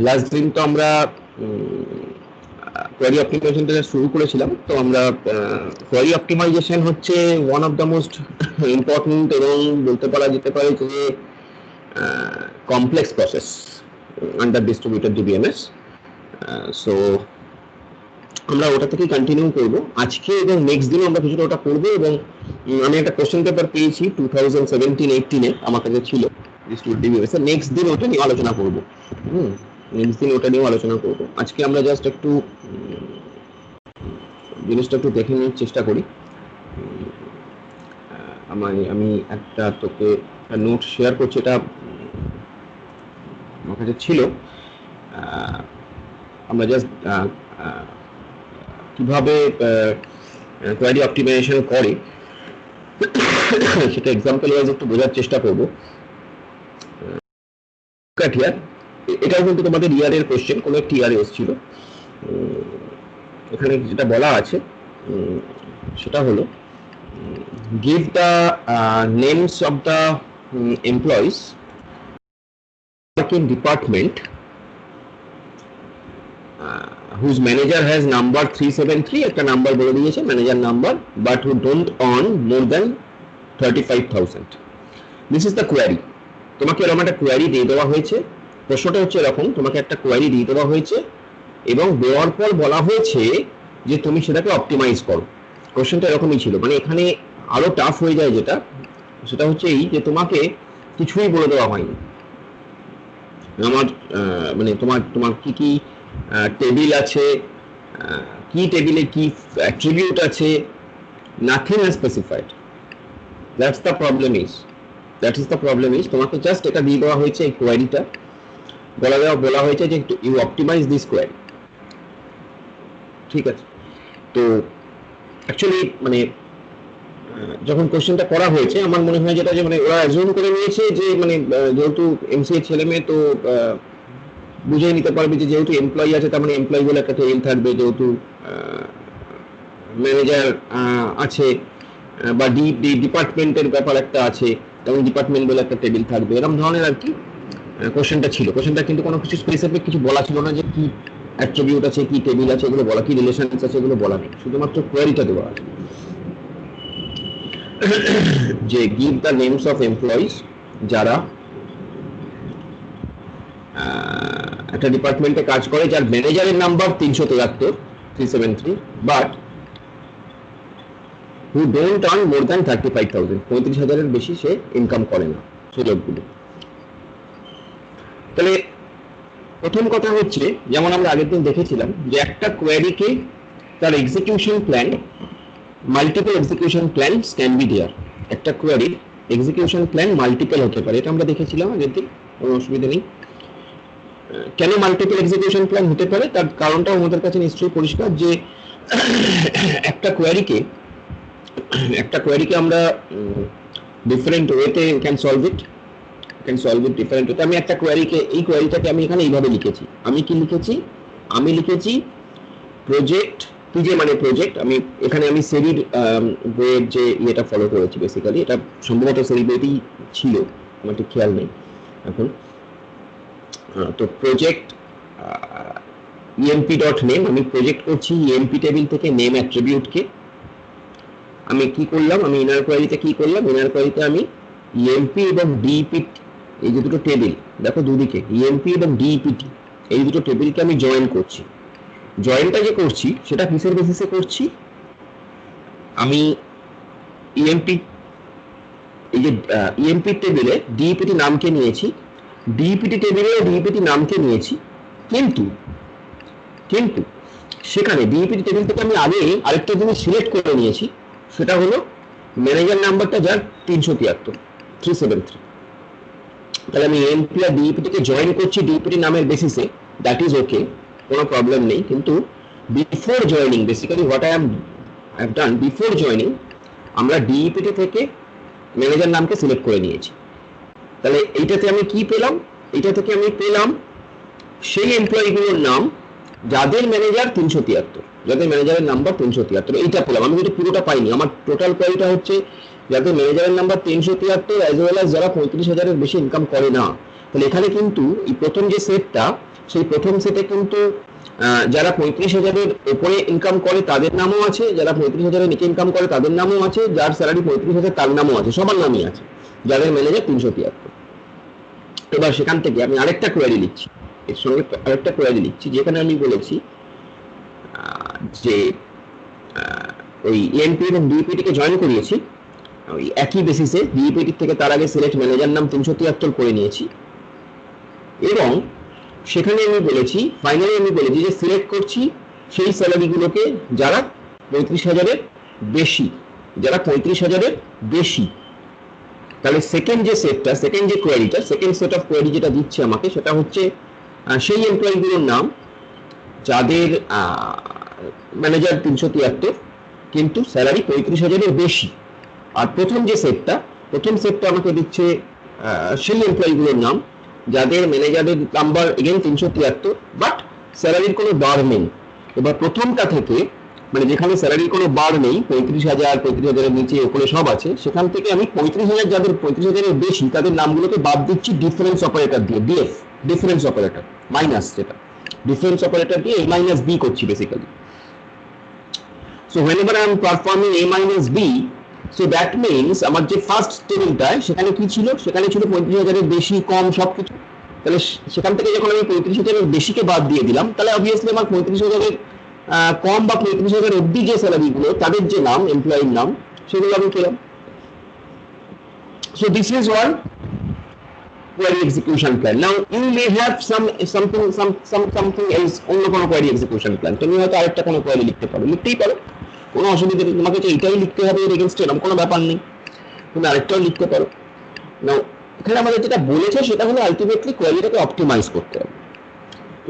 Last দিন তো আমরা কোয়ারি অপটিমাইজেশনটা শুরু করেছিলাম। তো আমরা কোয়ারি অপটিমাইজেশন হচ্ছে one of the most important এবং বলতে পারা যেতে পারে যে complex process under distributed DBMS. So আমরা ওটা থেকেই কন্টিনিউ করব আজকে এবং নেক্সট দিনও আমরা কিছুটা ওটা করবো। এবং আমি একটা কোশ্চেন পেপার পেয়েছি 2017-18 আমার কাছে ছিল ডিস্ট্রিবিউটেড ডিবিএমএস এর। নেক্সট দিন ওটা নিয়ে আলোচনা করব। নেক্সট দিন ওটা নিয়ে আলোচনা করব। আজকে আমরা জাস্ট একটু জিনিসটা একটু দেখে নেওয়ার চেষ্টা করি। আমি একটা তোকে নোট শেয়ার করছি, এটা আমার কাছে ছিল। আমরা জাস্ট কিভাবে কোয়ারি অপটিমাইজেশন করে সেটা এক্সাম্পল ওয়াইজ একটু বোঝার চেষ্টা করব। এটাও কিন্তু তোমাদের ইয়ারের কোশ্চেন, কোনো একটি ইয়ারে এসেছিল। এখানে যেটা বলা আছে সেটা হলো give the names of the employees in department whose manager has number 373, একটা নাম্বার বলে দিয়েছে manager number, but who don't earn more than 35,000. This is the query. তোমাকে এরকম একটা কোয়ারি দিয়ে দেওয়া হয়েছে। প্রশ্নটা হচ্ছে এরকম, তোমাকে একটা কোয়ারি দিয়ে দেওয়া হয়েছে এবং দেওয়ার পর বলা হয়েছে যে তুমি সেটাকে অপটিমাইজ করো। কোশ্চেনটা এরকমই ছিল। মানে এখানে আরো টাফ হয়ে যায় যেটা, সেটা হচ্ছে এই যে তোমাকে কিছুই বলে দেওয়া হয়নি। আমার মানে তোমার কি কি টেবিল আছে, কি টেবিলে কি অ্যাট্রিবিউট আছে, nothing is specified. That's the problem is তোমাকে জাস্ট এটা দিয়ে দেওয়া হয়েছে, এই কোয়ারিটা বলা হয়েছে যে ইউ অপটিমাইজ দিস কোয়ারি। ঠিক আছে, তো অ্যাকচুয়ালি মানে যখন কোশ্চেনটা করা হয়েছে আমার মনে হয় যেটা যে মানে ওরা অ্যাজিউম করে নিয়েছে যে মানে যেহেতু এমসিএ ছেলে মেয়ে তো বুঝে নিতে পারবে যে যেহেতু এমপ্লয়ি আছে তার মানে এমপ্লয়ি বলে একটা টেবিল থাকবে, যেহেতু ম্যানেজার আছে বা ডিপার্টমেন্টের ব্যাপার একটা আছে তেমন ডিপার্টমেন্ট বলে একটা টেবিল থাকবে, এরকম ধরনের আর কি কোশ্চেনটা ছিল। কোশ্চেনটা কিন্তু কোনো কিছু স্পেসিফিক কিছু বলা ছিল না যে কি অ্যাট্রিবিউট আছে, কি টেবিল আছে এগুলো বলা, কি রিলেশনস আছে এগুলো বলা নেই, শুধুমাত্র কোয়ারিটা দেওয়া আছে যে give the names of employees যারা একটা ডিপার্টমেন্টে কাজ করে, যার ম্যানেজারের number 373 but who don't earn more than 35,000, 35,000-এর বেশি সে ইনকাম করে না সেই লোকগুলো। তাহলে প্রথম কথা হচ্ছে যেমন আমরা আগের দিন দেখেছিলাম যে একটা কোয়ারিকে তার execution plan, multiple execution plans can be there. একটা কোয়ারির এক্সিকিউশন প্ল্যান মাল্টিপল হতে পারে, এটা আমরা দেখেছিলাম আগের দিন, কোনো অসুবিধা নেই। কেন মাল্টিপল এক্সিকিউশন প্ল্যান হতে পারে তার কারণটাও আমাদের কাছে নিশ্চয়ই পরিষ্কার যে একটা কোয়ারিকে আমরা ডিফারেন্ট ওয়েতে ক্যান সলভ ইট ডিফারেন্ট ওয়েতে। আমি একটা কোয়ারিকে, এই কোয়ারিটাকে আমি এখানে এইভাবে লিখেছি। আমি কি লিখেছি? আমি লিখেছি প্রজেক্ট পিজে মানে প্রজেক্ট। আমি সেরির বইয়ের যে ইয়েটা ফলো করেছি বেসিক্যালি, এটা সম্ভবত সেরি বইতেই ছিল, আমার ঠিক খেয়াল নেই এখন। তো প্রজেক্ট ইএমপি ডট নেম, আমি প্রজেক্ট করছি ইএমপি টেবিল থেকে নেম অ্যাট্রিবিউটকে। আমি কি করলাম, আমি ইনার কোয়ারিতে কি করলাম, ইনার কোয়ারিতে আমি ইএমপি এবং ডিইপি, এই যে দুটো টেবিল দেখো দুদিকে ইএমপি এবং ডিইপিটি, এই দুটো টেবিলকে আমি জয়েন করছি। জয়েনটা যে করছি সেটা কিসের বেসিসে করছি, আমি ইএমপি এই যে ইএমপি টেবিলে ডিইপিটি নামকে নিয়েছি, ডিইপিটি টেবিলে ডিইপিটি নামকে নিয়েছি, কিন্তু সেখানে ডিইপিটি টেবিল থেকে আমি আগে আরেকটা জিনিস সিলেক্ট করে নিয়েছি, সেটা হলো ম্যানেজার নাম্বারটা যার 373। তাহলে আমি এমপি আর ডিইপিটিকে জয়েন করছি ডিইপিটি নামের বেসিসে, দ্যাট ইজ ওকে, কোনো প্রবলেম নেই। কিন্তু before joining, basically what I have done before joining, আমরা ডিইপিটি থেকে ম্যানেজার নামকে সিলেক্ট করে নিয়েছি। তাহলে এইটাতে আমি কি পেলাম, এইটা থেকে আমি পেলাম সেই এমপ্লয়িগুলোর নাম যাদের ম্যানেজার 373, যাদের ম্যানেজারের নাম্বার 373, এইটা পেলাম। আমি কিন্তু পুরোটা পাইনি, আমার টোটাল কোয়ারিটা হচ্ছে যাদের ম্যানেজারের নাম্বার 373 অ্যাজ ওয়েল অ্যাজ যারা 35,000-এর বেশি ইনকাম করে না। তাহলে এখানে কিন্তু এই প্রথম যে সেটটা, সেই প্রথম সেটে কিন্তু যারা 35,000-এর উপরে ইনকাম করে তাদের নামও আছে, যারা 35,000-এর নিচে ইনকাম করে তাদের নামও আছে, যার স্যালারি 35,000 তার নামও আছে, সবার নামই আছে, যাদের ম্যানেজার 373। এবার সেখান থেকে আমি আরেকটা কোয়ারি লিখছি, এর সঙ্গে আরেকটা কোয়ারি লিখছি, যেখানে আমি বলেছি যে ওই এএনপি এবং ডিইপিটি কে জয়েন করিয়েছি ওই একই বেসিসে, ডিইপিটি থেকে তার আগে সিলেক্ট ম্যানেজার নাম 373 করে নিয়েছি, এবং সেখানে আমি বলেছি ফাইনালি আমি বলেছি যে সিলেক্ট করছি সেই স্যালারিগুলোকে যারা 35,000-এর বেশি, যারা 35,000-এর বেশি। তাহলে সেকেন্ড যে সেটটা, সেকেন্ড যে কোয়ারিটা, সেকেন্ড সেট অফ কোয়ারি যেটা দিচ্ছে আমাকে, সেটা হচ্ছে সেই এমপ্লয়িগুলোর নাম যাদের ম্যানেজার 373 কিন্তু স্যালারি 35,000-এর বেশি। আর প্রথম যে সেটটা, প্রথম সেটটা আমাকে দিচ্ছে সেই এমপ্লয়িগুলোর নাম যাদের ম্যানেজারের নাম্বার এগেন 373 বাট স্যালারির কোনো বার নেই। এবার প্রথমটা থেকে মানে যেখানে স্যালারির কোনো বার নেই, 35,000, 35,000-এর নিচে উপরে সব আছে, সেখান থেকে আমি 35,000 যাদের 35,000-এর বেশি তাদের নামগুলোকে বাদ দিচ্ছি ডিফারেন্স অপারেটর দিয়ে, ডিএফ ডিফারেন্স অপারেটর মাইনাস, যেটা ডিফারেন্স অপারেটর দিয়ে a minus b করছি basically. So whenever I am performing a minus b, so that means আমার যে ফার্স্ট টেবিলটায় সেখানে কি ছিল, সেখানে ছিল 35,000-এর বেশি কম সবকিছু। তাহলে সেখান থেকে যখন আমি 35,000-এর বেশিকে বাদ দিয়ে দিলাম, তাহলে অবভিয়াসলি আমার 35,000-এর কম বা 35,000 অব্দি যে স্যালারিগুলো তাদের যে নাম, এমপ্লয়ির নাম, সেগুলো আমি পেলাম। So this is one query execution plan. Now you may have something else, অন্য কোনো query execution plan। তুমি হয়তো আরেকটা কোনো query লিখতে পারো, লিখতেই পারো, কোনো অসুবিধা নেই। তোমাকে এটাই লিখতে হবে এর এগেইনস্টে এরকম কোনো ব্যাপার নেই, তুমি আরেকটাও লিখতে পারো। নাও এখানে আমাদের যেটা বলেছে সেটা হলো আলটিমেটলি কোয়ারিটাকে অপটিমাইজ করতে হবে।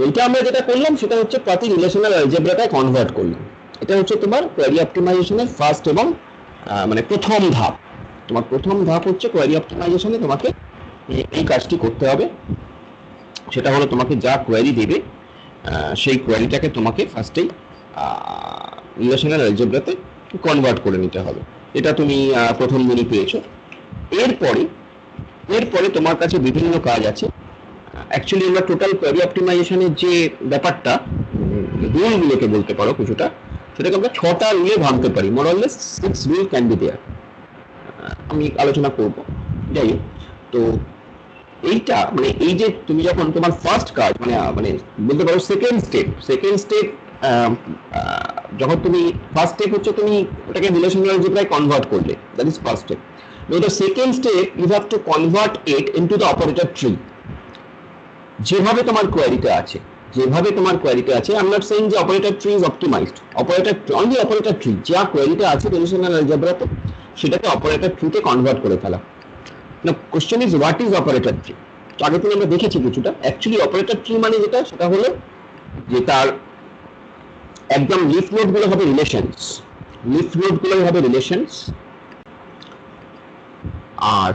এইটা আমরা যেটা করলাম সেটা হচ্ছে প্রতি রিলেশনাল অ্যালজেব্রাটায় কনভার্ট করলাম। এটা হচ্ছে তোমার কোয়ারি অপটিমাইজেশনের ফার্স্ট এবং মানে প্রথম ধাপ। তোমার প্রথম ধাপ হচ্ছে কোয়ারি অপটিমাইজেশনে তোমাকে এই কাজটি করতে হবে। সেটা হলো তোমাকে যা কোয়ারি দেবে সেই কোয়ারিটাকে তোমাকে ফার্স্টেই রিলেশনাল অ্যালজেব্রাতে কনভার্ট করে নিতে হবে। এটা তুমি প্রথম দিনই পেয়েছো। এরপরে তোমার কাছে বিভিন্ন কাজ আছে। অ্যাকচুয়ালি আমরা টোটাল কোয়ারি অপটিমাইজেশনের যে ব্যাপারটা, রুলগুলোকে বলতে পারো কিছুটা, সেটাকে আমরা 6টা রুলে ভাঙতে পারি। More or less 6 rule can be there, আমি আলোচনা করব। যাই হোক, তো এইটা মানে এই যে তুমি যখন তোমার ফার্স্ট কাজ মানে বলতে পারো সেকেন্ড স্টেপ যখন তুমি ফার্স্ট স্টেপ হচ্ছে তুমি ওটাকে রিলেশনাল অ্যালজেব্রায় কনভার্ট করলে, that is first step. The second step you have to convert it into the operator tree. যেভাবে তোমার কোয়ারিটা আছে, আই এম নট সেইং যে operator tree is optimised, only operator tree যা কোয়ারিটা আছে রিলেশনাল অ্যালজেব্রাতে সেটাকে অপারেটর ট্রিতে কনভার্ট করে ফেলা। না question is what is operator tree. তো আগে থেকে আমরা দেখেছি কিছুটা। অ্যাকচুয়ালি অপারেটর ট্রি মানে সেটা হলো যে তার একদম লিফ নোডগুলো হবে রিলেশনস, আর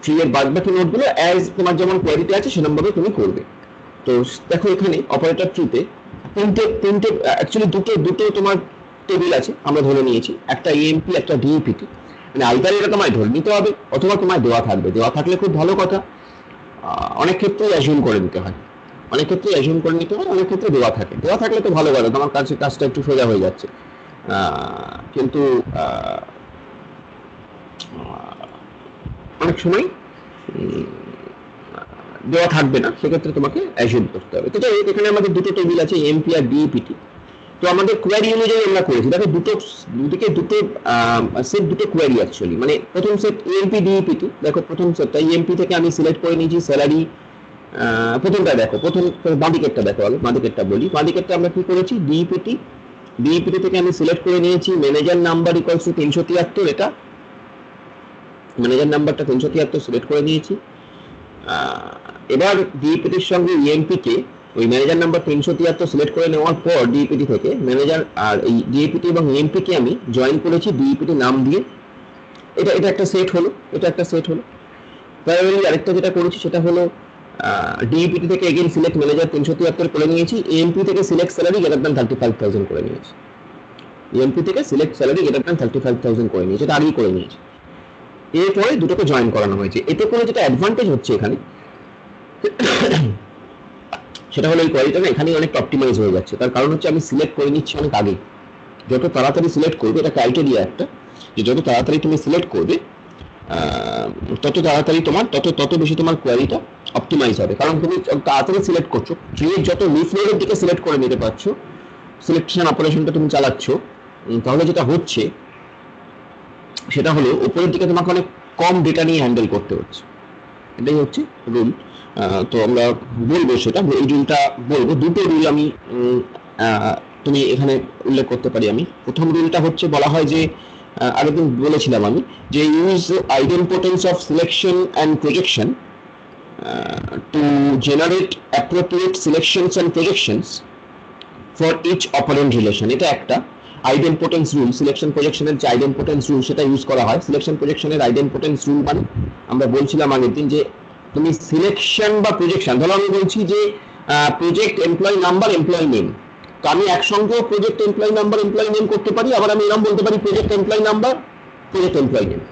ট্রি এর বাদবাকি নোডগুলো অ্যাজ তোমার যেমন কোয়ারিতে আছে সেরকম ভাবে তুমি করবে। তো দেখো এখানে অপারেটর ট্রিতে তিনটে অ্যাকচুয়ালি দুটো তোমার টেবিল আছে আমরা ধরে নিয়েছি, একটা এএমপি একটা ডিইপিটি। মানে আইদার এটা তোমায় ধরে নিতে হবে অথবা তোমায় দেওয়া থাকলে খুব ভালো কথা। অনেক ক্ষেত্রে অ্যাজিউম করে নিতে হয়, অনেক ক্ষেত্রে দেওয়া থাকলে তো ভালো কথা, তোমার কাছে কাজটা একটু সোজা হয়ে যাচ্ছে। কিন্তু অনেক সময় দেওয়া থাকবে না, সেক্ষেত্রে তোমাকে অ্যাজিউম করতে হবে। তো এখানে আমাদের দুটো টেবিল আছে, এমপি আর ডিইপিটি। তো আমাদের কোয়ারি অনুযায়ী আমরা করেছি, দেখো দুদিকে দুটো সেট, দুটো কোয়ারি অ্যাকচুয়ালি। মানে প্রথম সেট এমপি ডিইপিটি, দেখো প্রথম সেটটা এমপি থেকে আমি সিলেক্ট করে নিয়েছি স্যালারি। প্রথমটা দেখো, প্রথম বাঁদিকেরটা দেখো, আগে বাঁদিকেরটা বলি। বাঁদিকেরটা আমরা কি করেছি, ডিইপিটি থেকে আমি সিলেক্ট করে নিয়েছি ম্যানেজার নাম্বার ইকুয়ালস টু 373। এটা ম্যানেজার নাম্বারটা 373 সিলেক্ট করে নিয়েছি। এবার ডিইপিটির সঙ্গে ইএমপি কে ওই ম্যানেজার নাম্বার 373 সিলেক্ট করে নেওয়ার পর ডিইপিটি থেকে ম্যানেজার আর এই ডিইপিটি এবং ইএমপি কে আমি জয়েন করেছি ডিইপিটি নাম দিয়ে। এটা একটা সেট হলো, প্যারালালি আরেকটা যেটা করেছি সেটা হলো ডিইপিটি থেকে এগেইন সিলেক্ট ম্যানেজার 373 করে নিয়েছি, এএমপি থেকে সিলেক্ট স্যালারি গ্রেটার দ্যান 35,000 করে নিয়েছি, করে নিয়েছি, এটা আগেই করে নিয়েছি। এরপরে দুটোকে জয়েন করানো হয়েছে। এতে করে যেটা অ্যাডভান্টেজ হচ্ছে এখানে, সেটা হলো এই কোয়ারিটা না এখানেই অনেক অপটিমাইজ হয়ে যাচ্ছে। তার কারণ হচ্ছে আমি সিলেক্ট করে নিচ্ছি অনেক আগে। যত তাড়াতাড়ি সিলেক্ট করবে, এটা ক্রাইটেরিয়া একটা, যে যত তাড়াতাড়ি তুমি সিলেক্ট করবে তত তাড়াতাড়ি তোমার তত বেশি তোমার কোয়ারিটা অপটিমাইজ হবে। কারণ তুমি তাড়াতাড়ি সিলেক্ট করছো, ট্রির যত লিফ নোডের দিকে সিলেক্ট করে নিতে পারছো, সিলেকশন অপারেশনটা তুমি চালাচ্ছ, তাহলে যেটা হচ্ছে সেটা হলো উপরের দিকে তোমাকে অনেক কম ডেটা নিয়ে হ্যান্ডেল করতে হচ্ছে। এটাই হচ্ছে রুল। তো আমরা বলবো সেটা, এই রুলটা বলবো। দুটো রুল আমি তুমি এখানে উল্লেখ করতে পারি। আমি প্রথম রুলটা হচ্ছে, বলা হয় যে আরেকদিন বলেছিলাম আমি, যে use idempotence of selection and projection to generate appropriate selections and projections for each operand relation. এটা একটা আইডেম্পোটেন্স রুল। সিলেকশন প্রজেকশনের যে আইডেম্পোটেন্স রুল সেটা ইউজ করা হয়। সিলেকশন প্রজেকশনের আইডেম্পোটেন্স রুল মানে আমরা বলছিলাম আগের দিন যে তুমি সিলেকশন বা প্রজেকশন, ধরো আমি বলছি যে project employee number employee name, তো আমি একসঙ্গে project employee number employee name করতে পারি, আবার আমি এরকম বলতে পারি project employee number project employee name.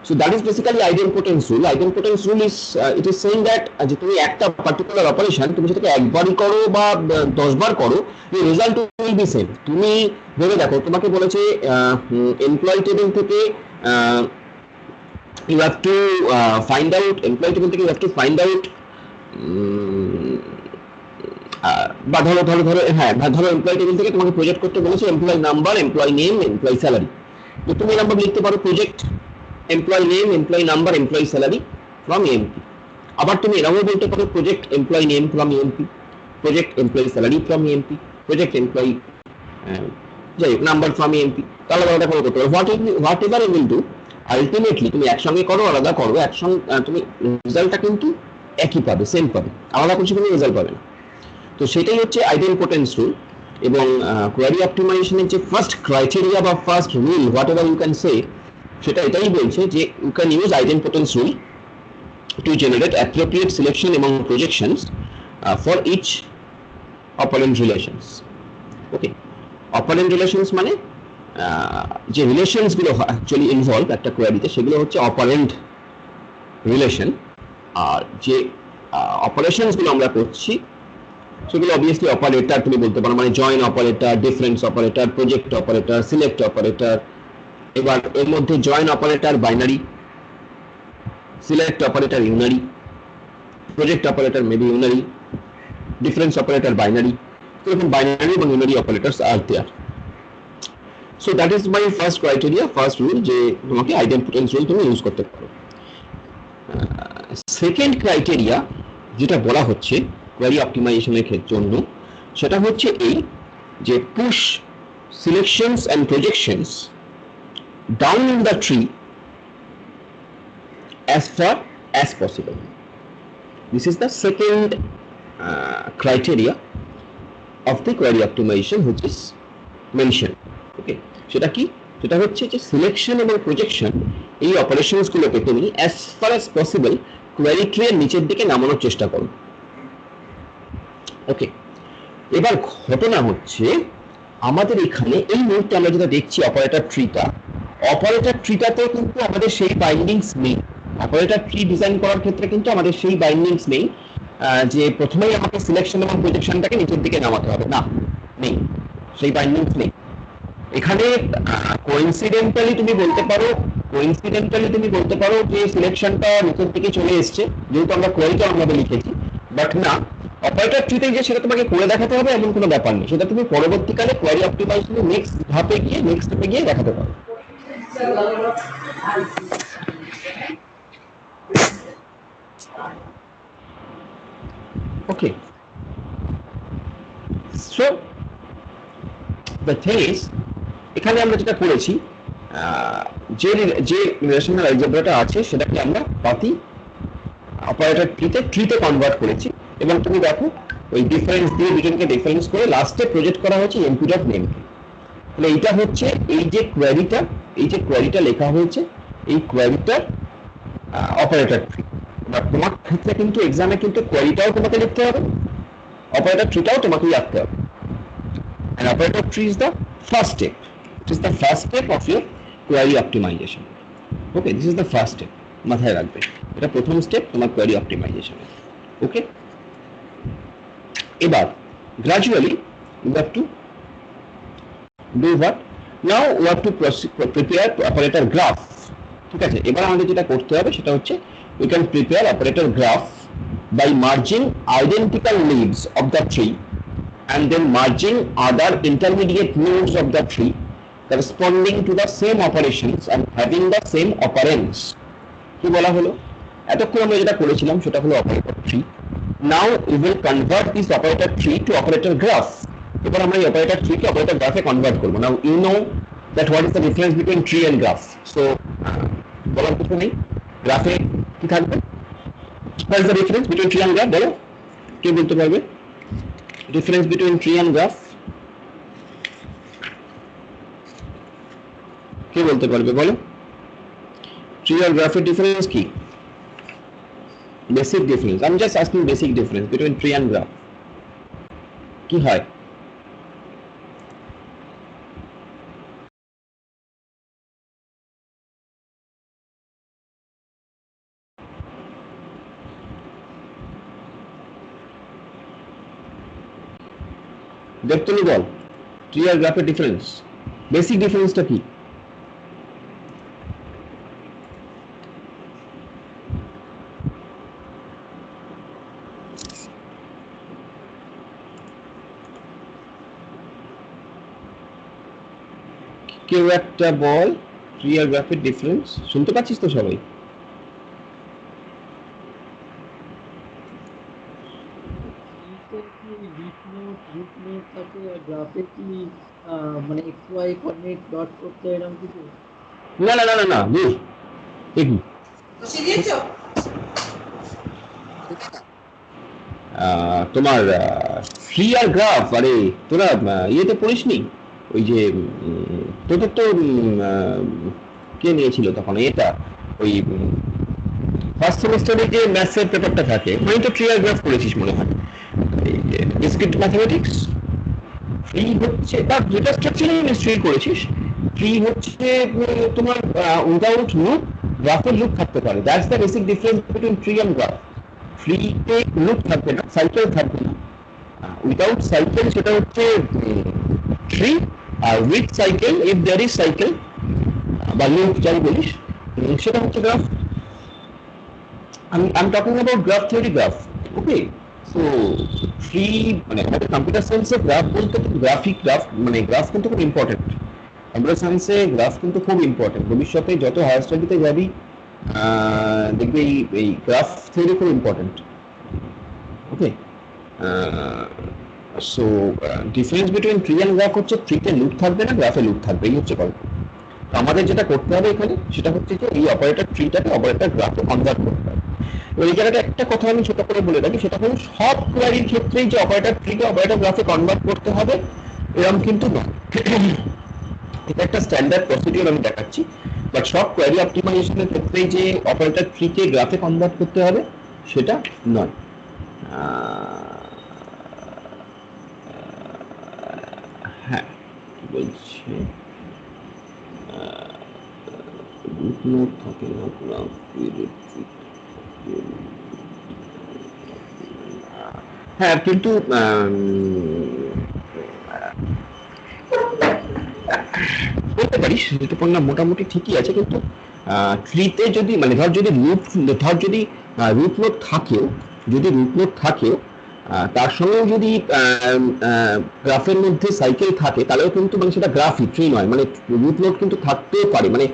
So that is basically idempotence rule. Idempotence rule is it is saying that যে তুমি একটা পার্টিকুলার অপারেশন তুমি সেটাকে একবারই করো বা 10 বার করো, the result will be same. তুমি ভেবে দেখো, তোমাকে বলেছে এমপ্লয়ি টেবিল থেকে you have to find out, employee table থেকে you have to find out বা ধরো ধরো ধরো হ্যাঁ ধরো এমপ্লয়ি টেবিল থেকে তোমাকে প্রজেক্ট করতে বলেছে employee number, employee name, employee salary. তো তুমি নাম্বার লিখতে পারো project employee name, employee number, employee salary from MP. আবার তুমি এরকমও বলতে পারো project employee name from MP, project employee salary from MP, project employee যাই হোক নাম্বার ফ্রম এমপি। তাহলে আলাদা করে করতে পারো। What ever will do, ultimately তুমি একসঙ্গে করো আলাদা করো, একসঙ্গে তুমি রেজাল্টটা কিন্তু একই পাবে, সেম পাবে, আলাদা কিছু কোনো রেজাল্ট পাবে না। তো সেটাই হচ্ছে আইডেম্পোটেন্স রুল। এবং কোয়ারি অপটিমাইজেশনের যে ফার্স্ট ক্রাইটেরিয়া বা first rule, whatever you can say, সেটা এটাই বলছে যে you can use idempotence rule to generate appropriate selection এবং projections for each operand relations. Okay, operand relations মানে যে রিলেশনস গুলো অ্যাকচুয়ালি ইনভলভ একটা কোয়ারিতে, সেগুলো হচ্ছে অপারেন্ট রিলেশন। আর যে অপারেশনস গুলো আমরা করছি সেগুলো অবভিয়াসলি অপারেটর তুমি বলতে পারো, মানে join operator, difference operator, project operator, select operator. এবার এর মধ্যে join operator binary, select operator unary, project operator maybe unary, difference operator binary. এরকম বাইনারি এবং unary operators are there. So that is my first criteria, first rule, যে তোমাকে আইডেম্পোটেন্স rule তুমি use করতে পারো। সেকেন্ড ক্রাইটেরিয়া যেটা বলা হচ্ছে কোয়ারি অপটিমাইজেশনের জন্য, সেটা হচ্ছে এই যে push selections and projections down in the tree as far as possible. This is the second criteria of the query optimization which is mentioned. Okay, সেটা কি? সেটা হচ্ছে যে সিলেকশন এবং প্রজেকশন এই অপারেশনস গুলোকে তুমি as far as possible query tree এর নিচের দিকে নামানোর চেষ্টা করো। ওকে, এবার ঘটনা হচ্ছে আমাদের এখানে এই মুহূর্তে আমরা যেটা দেখছি অপারেটর ট্রিটাতে কিন্তু আমাদের সেই বাইন্ডিংস নেই। অপারেটর ট্রি ডিজাইন করার ক্ষেত্রে কিন্তু আমাদের সেই বাইন্ডিংস নেই যে প্রথমেই আমাকে সিলেকশন এবং প্রজেকশনটাকে নিচের দিকে নামাতে হবে, না, নেই, সেই বাইন্ডিংস নেই এখানে। কোইন্সিডেন্টালি তুমি বলতে পারো যে সিলেকশনটা নিচের দিকে চলে এসছে, যেহেতু আমরা কোয়েরিটা আমাদের লিখেছি। বাট না, অপারেটর ট্রিতে যে সেটা তোমাকে করে দেখাতে হবে এমন কোনো ব্যাপার নেই, সেটা তুমি পরবর্তীকালে কোয়ারি অপটিমাইজেশনের নেক্সট স্টেপে গিয়ে দেখাতে পারো। Okay, so the thing is, এখানে আমরা যেটা করেছি যে রিলেশনাল অ্যালজেব্রাটা আছে সেটাকে আমরা পাতি অপারেটর ট্রিতে কনভার্ট করেছি। এবং তুমি দেখো ওই ডিফারেন্স দিয়ে দুজনকে ডিফারেন্স করে লাস্টে প্রজেক্ট করা হয়েছে এমপি ডট নেম। তাহলে এইটা হচ্ছে এই যে কোয়ারিটা লেখা হয়েছে, এই কোয়ারিটার অপারেটর ট্রি। বাট তোমার ক্ষেত্রে কিন্তু এক্সামে কিন্তু কোয়ারিটাও তোমাকে লিখতে হবে, অপারেটর ট্রিটাও তোমাকে লিখতে হবে। And operator tree is the first step. It is the first step of your query optimization. Okay, this is the first step. মাথায় রাখবে, এটা প্রথম স্টেপ তোমার কোয়ারি অপটিমাইজেশনে। ওকে, এবার gradually you have to do what? Now we have to prepare operator graph. ঠিক আছে, এবার আমাদের যেটা করতে হবে সেটা হচ্ছে we can prepare operator graph by merging identical leaves of the tree and then merging other intermediate nodes of the tree corresponding to the same operations and having the same operands. কি বলা হলো? এতক্ষণ আমরা যেটা করেছিলাম সেটা হলো operator tree. Now we will convert this operator tree to operator graph. এবার আমরা এই অপারেটর ট্রিকে অপারেটর গ্রাফে কনভার্ট করবো। Now you know that what is the difference between tree and graph. So বলার কিছু নেই, গ্রাফে কি থাকবে? What is the difference between tree and graph? বলো, কে বলতে পারবে difference between tree and graph? কে বলতে পারবে বলো? ট্রি আর গ্রাফের ডিফারেন্স কি? Basic difference. I'm just asking basic difference between tree and graph. কি হয়? দেখতে বল, ট্রি আর গ্রাফের ডিফারেন্স, বেসিক ডিফারেন্সটা কি? কেউ একটা বল, ট্রি আর গ্রাফের ডিফারেন্স। শুনতে পাচ্ছিস তো সবাই? না না না না না, দেখি তোমার ট্রি আর গ্রাফ, আরে তোরা ইয়েতে পড়িসনি? ওই যে তোদের তো কে নিয়েছিল তখন এটা, ওই ফার্স্ট সেমিস্টারে যে ম্যাথসের পেপারটা থাকে ওখানে তো ট্রি আর গ্রাফ করেছিস মনে হয়, এই যে ডিসক্রিট ম্যাথমেটিক্স। ট্রি হচ্ছে তার যেটা স্ট্রাকচারে নিশ্চয়ই করেছিস। ট্রি হচ্ছে তোমার উইদাউট লুপ, গ্রাফের লুপ থাকতে পারে। That's the basic difference between tree and graph. ট্রিতে লুপ থাকবে না, সাইকেল থাকবে না। উইদাউট সাইকেল সেটা হচ্ছে ট্রি, আর with cycle, if there is cycle বা লুপ যাই বলিস, সেটা হচ্ছে graph. I'm talking about graph theory graph. Okay, so tree মানে আমাদের কম্পিউটার সায়েন্সে গ্রাফ বলতে গ্রাফিক গ্রাফ মানে গ্রাফ কিন্তু খুব ইম্পর্টেন্ট। কম্পিউটার সায়েন্সে গ্রাফ কিন্তু খুব ইম্পর্টেন্ট। ভবিষ্যতে যত হায়ার স্টাডিতে যাবি দেখবি এই গ্রাফ থিওরি খুব important. Okay, so difference between tree and graph হচ্ছে ট্রিতে লুপ থাকবে না, গ্রাফে লুপ থাকবে, এই হচ্ছে গল্প। আমাদের যেটা করতে হবে এখানে সেটা হচ্ছে যে এই অপারেটর ট্রিটাকে অপারেটর গ্রাফে কনভার্ট করতে হবে। এই জায়গাটা একটা কথা আমি ছোট করে বলে রাখি, সেটা হলো সব কোয়ারির ক্ষেত্রেই যে অপারেটর ট্রিকে অপারেটর গ্রাফে কনভার্ট করতে হবে এরকম কিন্তু নয়। এটা একটা স্ট্যান্ডার্ড প্রসিডিউর আমি দেখাচ্ছি, বাট সব কোয়ারি অপটিমাইজেশনের ক্ষেত্রেই যে অপারেটর ট্রিকে গ্রাফে কনভার্ট করতে হবে সেটা নয়। হ্যাঁ, কি বলছে, নোট থাকে না গ্রাফ, হ্যাঁ কিন্তু বলতে পারিস ঋতুপর্ণা মোটামুটি ঠিকই আছে, কিন্তু ট্রিতে যদি মানে ধর যদি রুট নোড থাকেও, যদি রুট নোড থাকেও তার সঙ্গে যদি গ্রাফের মধ্যে সাইকেল থাকে তাহলেও কিন্তু মানে সেটা গ্রাফই, ট্রি নয়। মানে রুট নোড কিন্তু থাকতেও পারে, মানে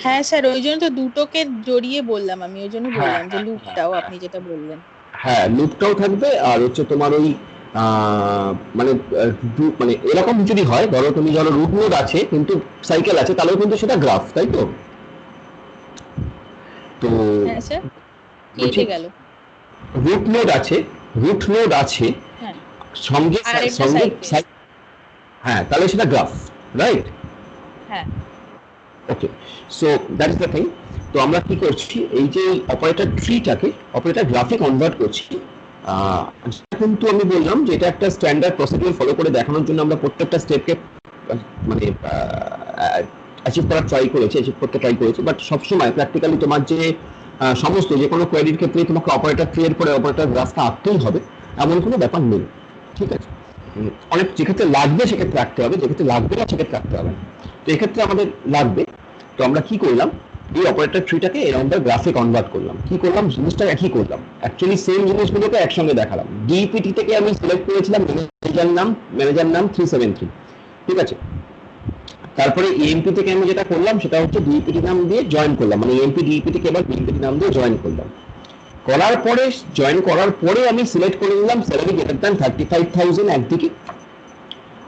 হ্যাঁ স্যার, ওই জন্য তো দুটোকে জড়িয়ে বললাম আমি, ওই জন্য বললাম যে লুপটাও আপনি যেটা বললেন। হ্যাঁ, লুপটাও থাকবে, আর হচ্ছে তোমার ওই মানে মানে এরকম যদি হয়, ধরো তুমি ধরো রুট নোড আছে কিন্তু সাইকেল আছে, তাহলেও কিন্তু সেটা গ্রাফ, তাই তো? তো হ্যাঁ স্যার, কেটে গেল। রুট নোড আছে সঙ্গে হ্যাঁ, তাহলে সেটা গ্রাফ, রাইট? হ্যাঁ, okay, so that is the thing. তো আমরা কি করছি, এই যে অপারেটর ট্রিটাকে অপারেটর গ্রাফে কনভার্ট করছি। কিন্তু আমি বললাম যে এটা একটা স্ট্যান্ডার্ড প্রসিডিউর ফলো করে দেখানোর জন্য আমরা প্রত্যেকটা স্টেপকে মানে অ্যাচিভ করতে ট্রাই করেছি, বাট সবসময় প্র্যাকটিক্যালি তোমার যে সমস্ত যে কোনো কোয়েরির ক্ষেত্রে তোমাকে অপারেটর ট্রি এর পরে অপারেটর গ্রাফটা আঁকতেই হবে এমন কোনো ব্যাপার নেই, ঠিক আছে। অনেক যেক্ষেত্রে লাগবে সেক্ষেত্রে রাখতে হবে, যেক্ষেত্রে লাগবে না সেক্ষেত্রে রাখতে হবে না। তো এক্ষেত্রে আমাদের লাগবে, তো আমরা কি করলাম, এই অপারেটর ট্রিটাকে এরকম গ্রাফে কনভার্ট করলাম। কি করলাম, জিনিসটা একই করলাম, অ্যাকচুয়ালি সেম জিনিসগুলোকে একসঙ্গে দেখালাম। ডিপিটি থেকে আমি সিলেক্ট করেছিলাম ম্যানেজার নাম 373, ঠিক আছে। তারপরে এএমপি থেকে আমি যেটা করলাম সেটা হচ্ছে ডিপিটি নাম দিয়ে জয়েন করলাম, মানে এএমপি ডিপিটি কে এবার ডিপিটি নাম দিয়ে জয়েন করলাম। করার পরে জয়েন করার পরে আমি সিলেক্ট করে নিলাম স্যালারি গ্রেটার দ্যান 35,000 একদিকে,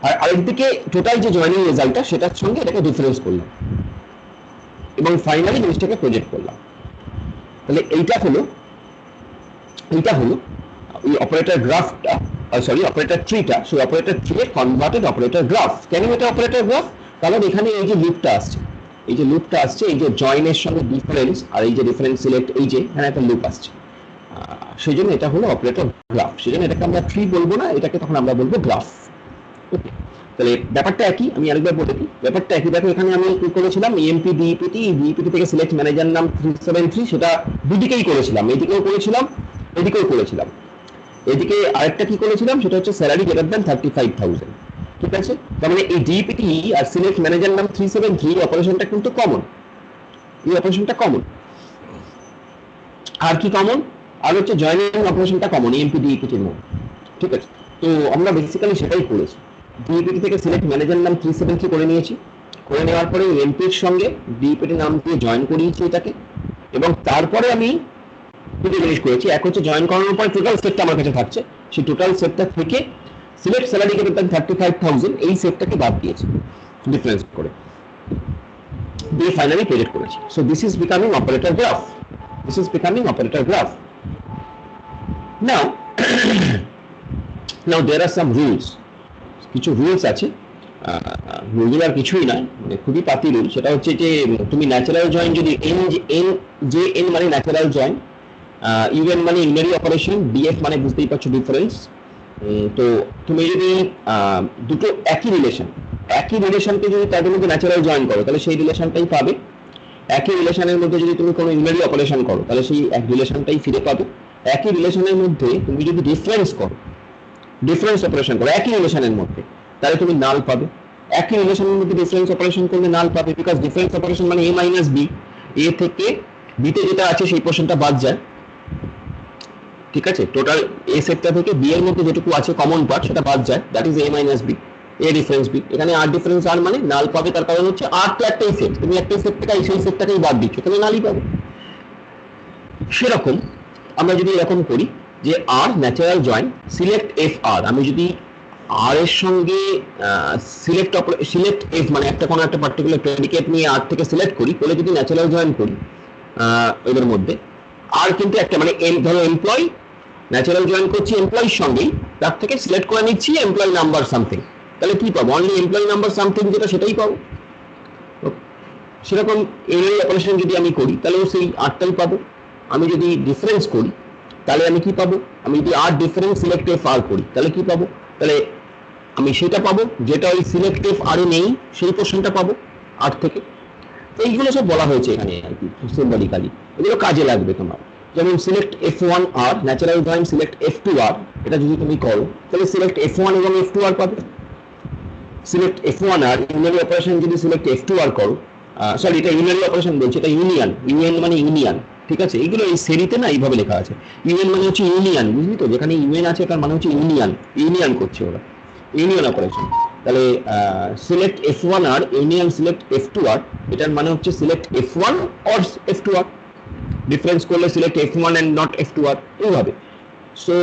আর আরেকদিকে টোটাল যে জয়েনিং রেজাল্টটা সেটার সঙ্গে এটাকে ডিফারেন্স করলাম, এবং ফাইনালি জিনিসটাকে প্রজেক্ট করলাম। তাহলে এইটা হলো এই অপারেটর গ্রাফটা, সরি অপারেটর ট্রিটা, সেই অপারেটর ট্রি এর কনভার্টেড অপারেটর গ্রাফ। কেন এটা অপারেটর গ্রাফ, কারণ এখানে এই যে লুপটা আসছে, এই যে জয়েনের সঙ্গে ডিফারেন্স, আর এই যে ডিফারেন্স সিলেক্ট, এই যে এখানে একটা লুপ আসছে, সেই জন্য এটা হলো অপারেটর গ্রাফ। সেই জন্য এটাকে আমরা ট্রি বলবো না, এটাকে তখন আমরা বলবো গ্রাফ। ওকে, তাহলে ব্যাপারটা একই, আমি আরেকবার বলে দিই, ব্যাপারটা একই। দেখো এখানে আমি কি করেছিলাম, এমপি ডিপিটি থেকে সিলেক্ট ম্যানেজার নাম 373, সেটা দুদিকেই করেছিলাম, এদিকেও করেছিলাম এদিকেও করেছিলাম। এদিকে আরেকটা কি করেছিলাম, সেটা হচ্ছে স্যালারি গ্রেটার দ্যান 35,000, ঠিক আছে। তার মানে এই ডিপিটি আর সিলেক্ট ম্যানেজার নাম 373 অপারেশনটা কিন্তু কমন, এই অপারেশনটা কমন। আর কি কমন, আর হচ্ছে জয়েনিং অপারেশনটা কমন এমপি ডিপিটির মধ্যে, ঠিক আছে। তো আমরা বেসিক্যালি সেটাই করেছি, ডিপিটি থেকে সিলেক্ট ম্যানেজার নাম 373 করে নিয়েছি, করে নেওয়ার পরে এমপির সঙ্গে ডিপিটি নাম দিয়ে জয়েন করিয়েছি এটাকে, এবং তারপরে আমি দুটো জিনিস করেছি। এক হচ্ছে জয়েন করানোর পর টোটাল সেটটা আমার কাছে থাকছে, সেই টোটাল সেটটা থেকে সিলেক্ট স্যালারি গ্রেটার দ্যান 35,000 এই সেটটাকে বাদ দিয়েছি ডিফারেন্স করে, দিয়ে ফাইনালি প্রজেক্ট করেছি। So this is becoming operator graph, now there are some rules, কিছু রুলস আছে, রুলগুলো আর কিছুই নয়, মানে খুবই পাতি রুল। সেটা হচ্ছে যে তুমি ন্যাচারাল জয়েন যদি এন মানে ন্যাচারাল জয়েন, ইউএন মানে ইউনারি অপারেশন, ডিএফ মানে বুঝতেই পারছো ডিফারেন্স। তো তুমি যদি দুটো একই রিলেশনকে যদি তাদের মধ্যে ন্যাচারাল জয়েন করো তাহলে সেই রিলেশনটাই পাবে। একই রিলেশনের মধ্যে যদি তুমি কোনো ইউনারি অপারেশন করো তাহলে সেই এক রিলেশনটাই ফিরে পাবে। একই রিলেশনের মধ্যে তুমি যদি ডিফারেন্স অপারেশন করো একই রিলেশনের মধ্যে, তাহলে তুমি নাল পাবে। একই রিলেশনের মধ্যে ডিফারেন্স অপারেশন করলে নাল পাবে, বিকজ ডিফারেন্স অপারেশন মানে এ মাইনাস বি, এ থেকে বিতে যেটা আছে সেই পোর্শনটা বাদ যায়, ঠিক আছে। টোটাল এ সেটটা থেকে বি এর মধ্যে যেটুকু আছে কমন পার্ট সেটা বাদ যায়, that is A minus B, A difference B. এখানে আর ডিফারেন্স আর মানে নাল পাবে, তার কারণ হচ্ছে আর তো একটাই সেট, তুমি একটা সেট থেকে সেই সেটটাকেই বাদ দিচ্ছ, তাহলে নালই পাবে। সেরকম আমরা যদি এরকম করি যে আর natural join select F R, আমি যদি আর এর সঙ্গে সিলেক্ট এফ মানে একটা কোনো একটা পার্টিকুলার প্রেডিকেট নিয়ে আর থেকে সিলেক্ট করি, করে যদি ন্যাচারাল জয়েন করি এদের মধ্যে, আর কিন্তু একটা মানে ধরো এমপ্লয়, ন্যাচারাল জয়েন করছি এমপ্লয়ের সঙ্গেই, তার থেকে সিলেক্ট করে নিচ্ছি এমপ্লয় নাম্বার সামথিং, তাহলে কি পাবো, অনলি এমপ্লয় নাম্বার সামথিং যেটা সেটাই পাবো। সেরকম এই অপারেশন যদি আমি করি তাহলেও সেই আরটাই পাবো। আমি যদি ডিফারেন্স করি তাহলে আমি কি পাবো, আমি যদি আর ডিফারেন্স সিলেক্ট এফ আর করি তাহলে কি পাবো, তাহলে আমি সেটা পাবো যেটা ওই সিলেক্ট এফ আর এ নেই, সেই পোর্শনটা পাবো আর থেকে। এইগুলো সব বলা হয়েছে এখানে আর কি সিম্বলিক্যালি, এগুলো কাজে লাগবে তোমার। যেমন সিলেক্ট F1 আর ন্যাচারাল জয়েন সিলেক্ট F2 আর, এটা যদি তুমি করো তাহলে সিলেক্ট F1 এবং F2 আর পাবে। Select F1 R union operation যদি সিলেক্ট F2 আর করো, সরি এটা ইউনিয়ন অপারেশন বলছি, এটা ইউনিয়ন মানে ইউনিয়ন, ঠিক আছে। এইগুলো এই সেরিতে না এইভাবে লেখা আছে, ইউনিয়ন মানে হচ্ছে ইউনিয়ন, বুঝলি তো, যেখানে ইউএন আছে তার মানে হচ্ছে ইউনিয়ন করছে ওরা, ইউনিয়ন অপারেশন। তাহলে select F1 R union select F2 R, এটার মানে হচ্ছে select F1 or F2 R, difference করলে select F1 and not F2 R, এইভাবে। সো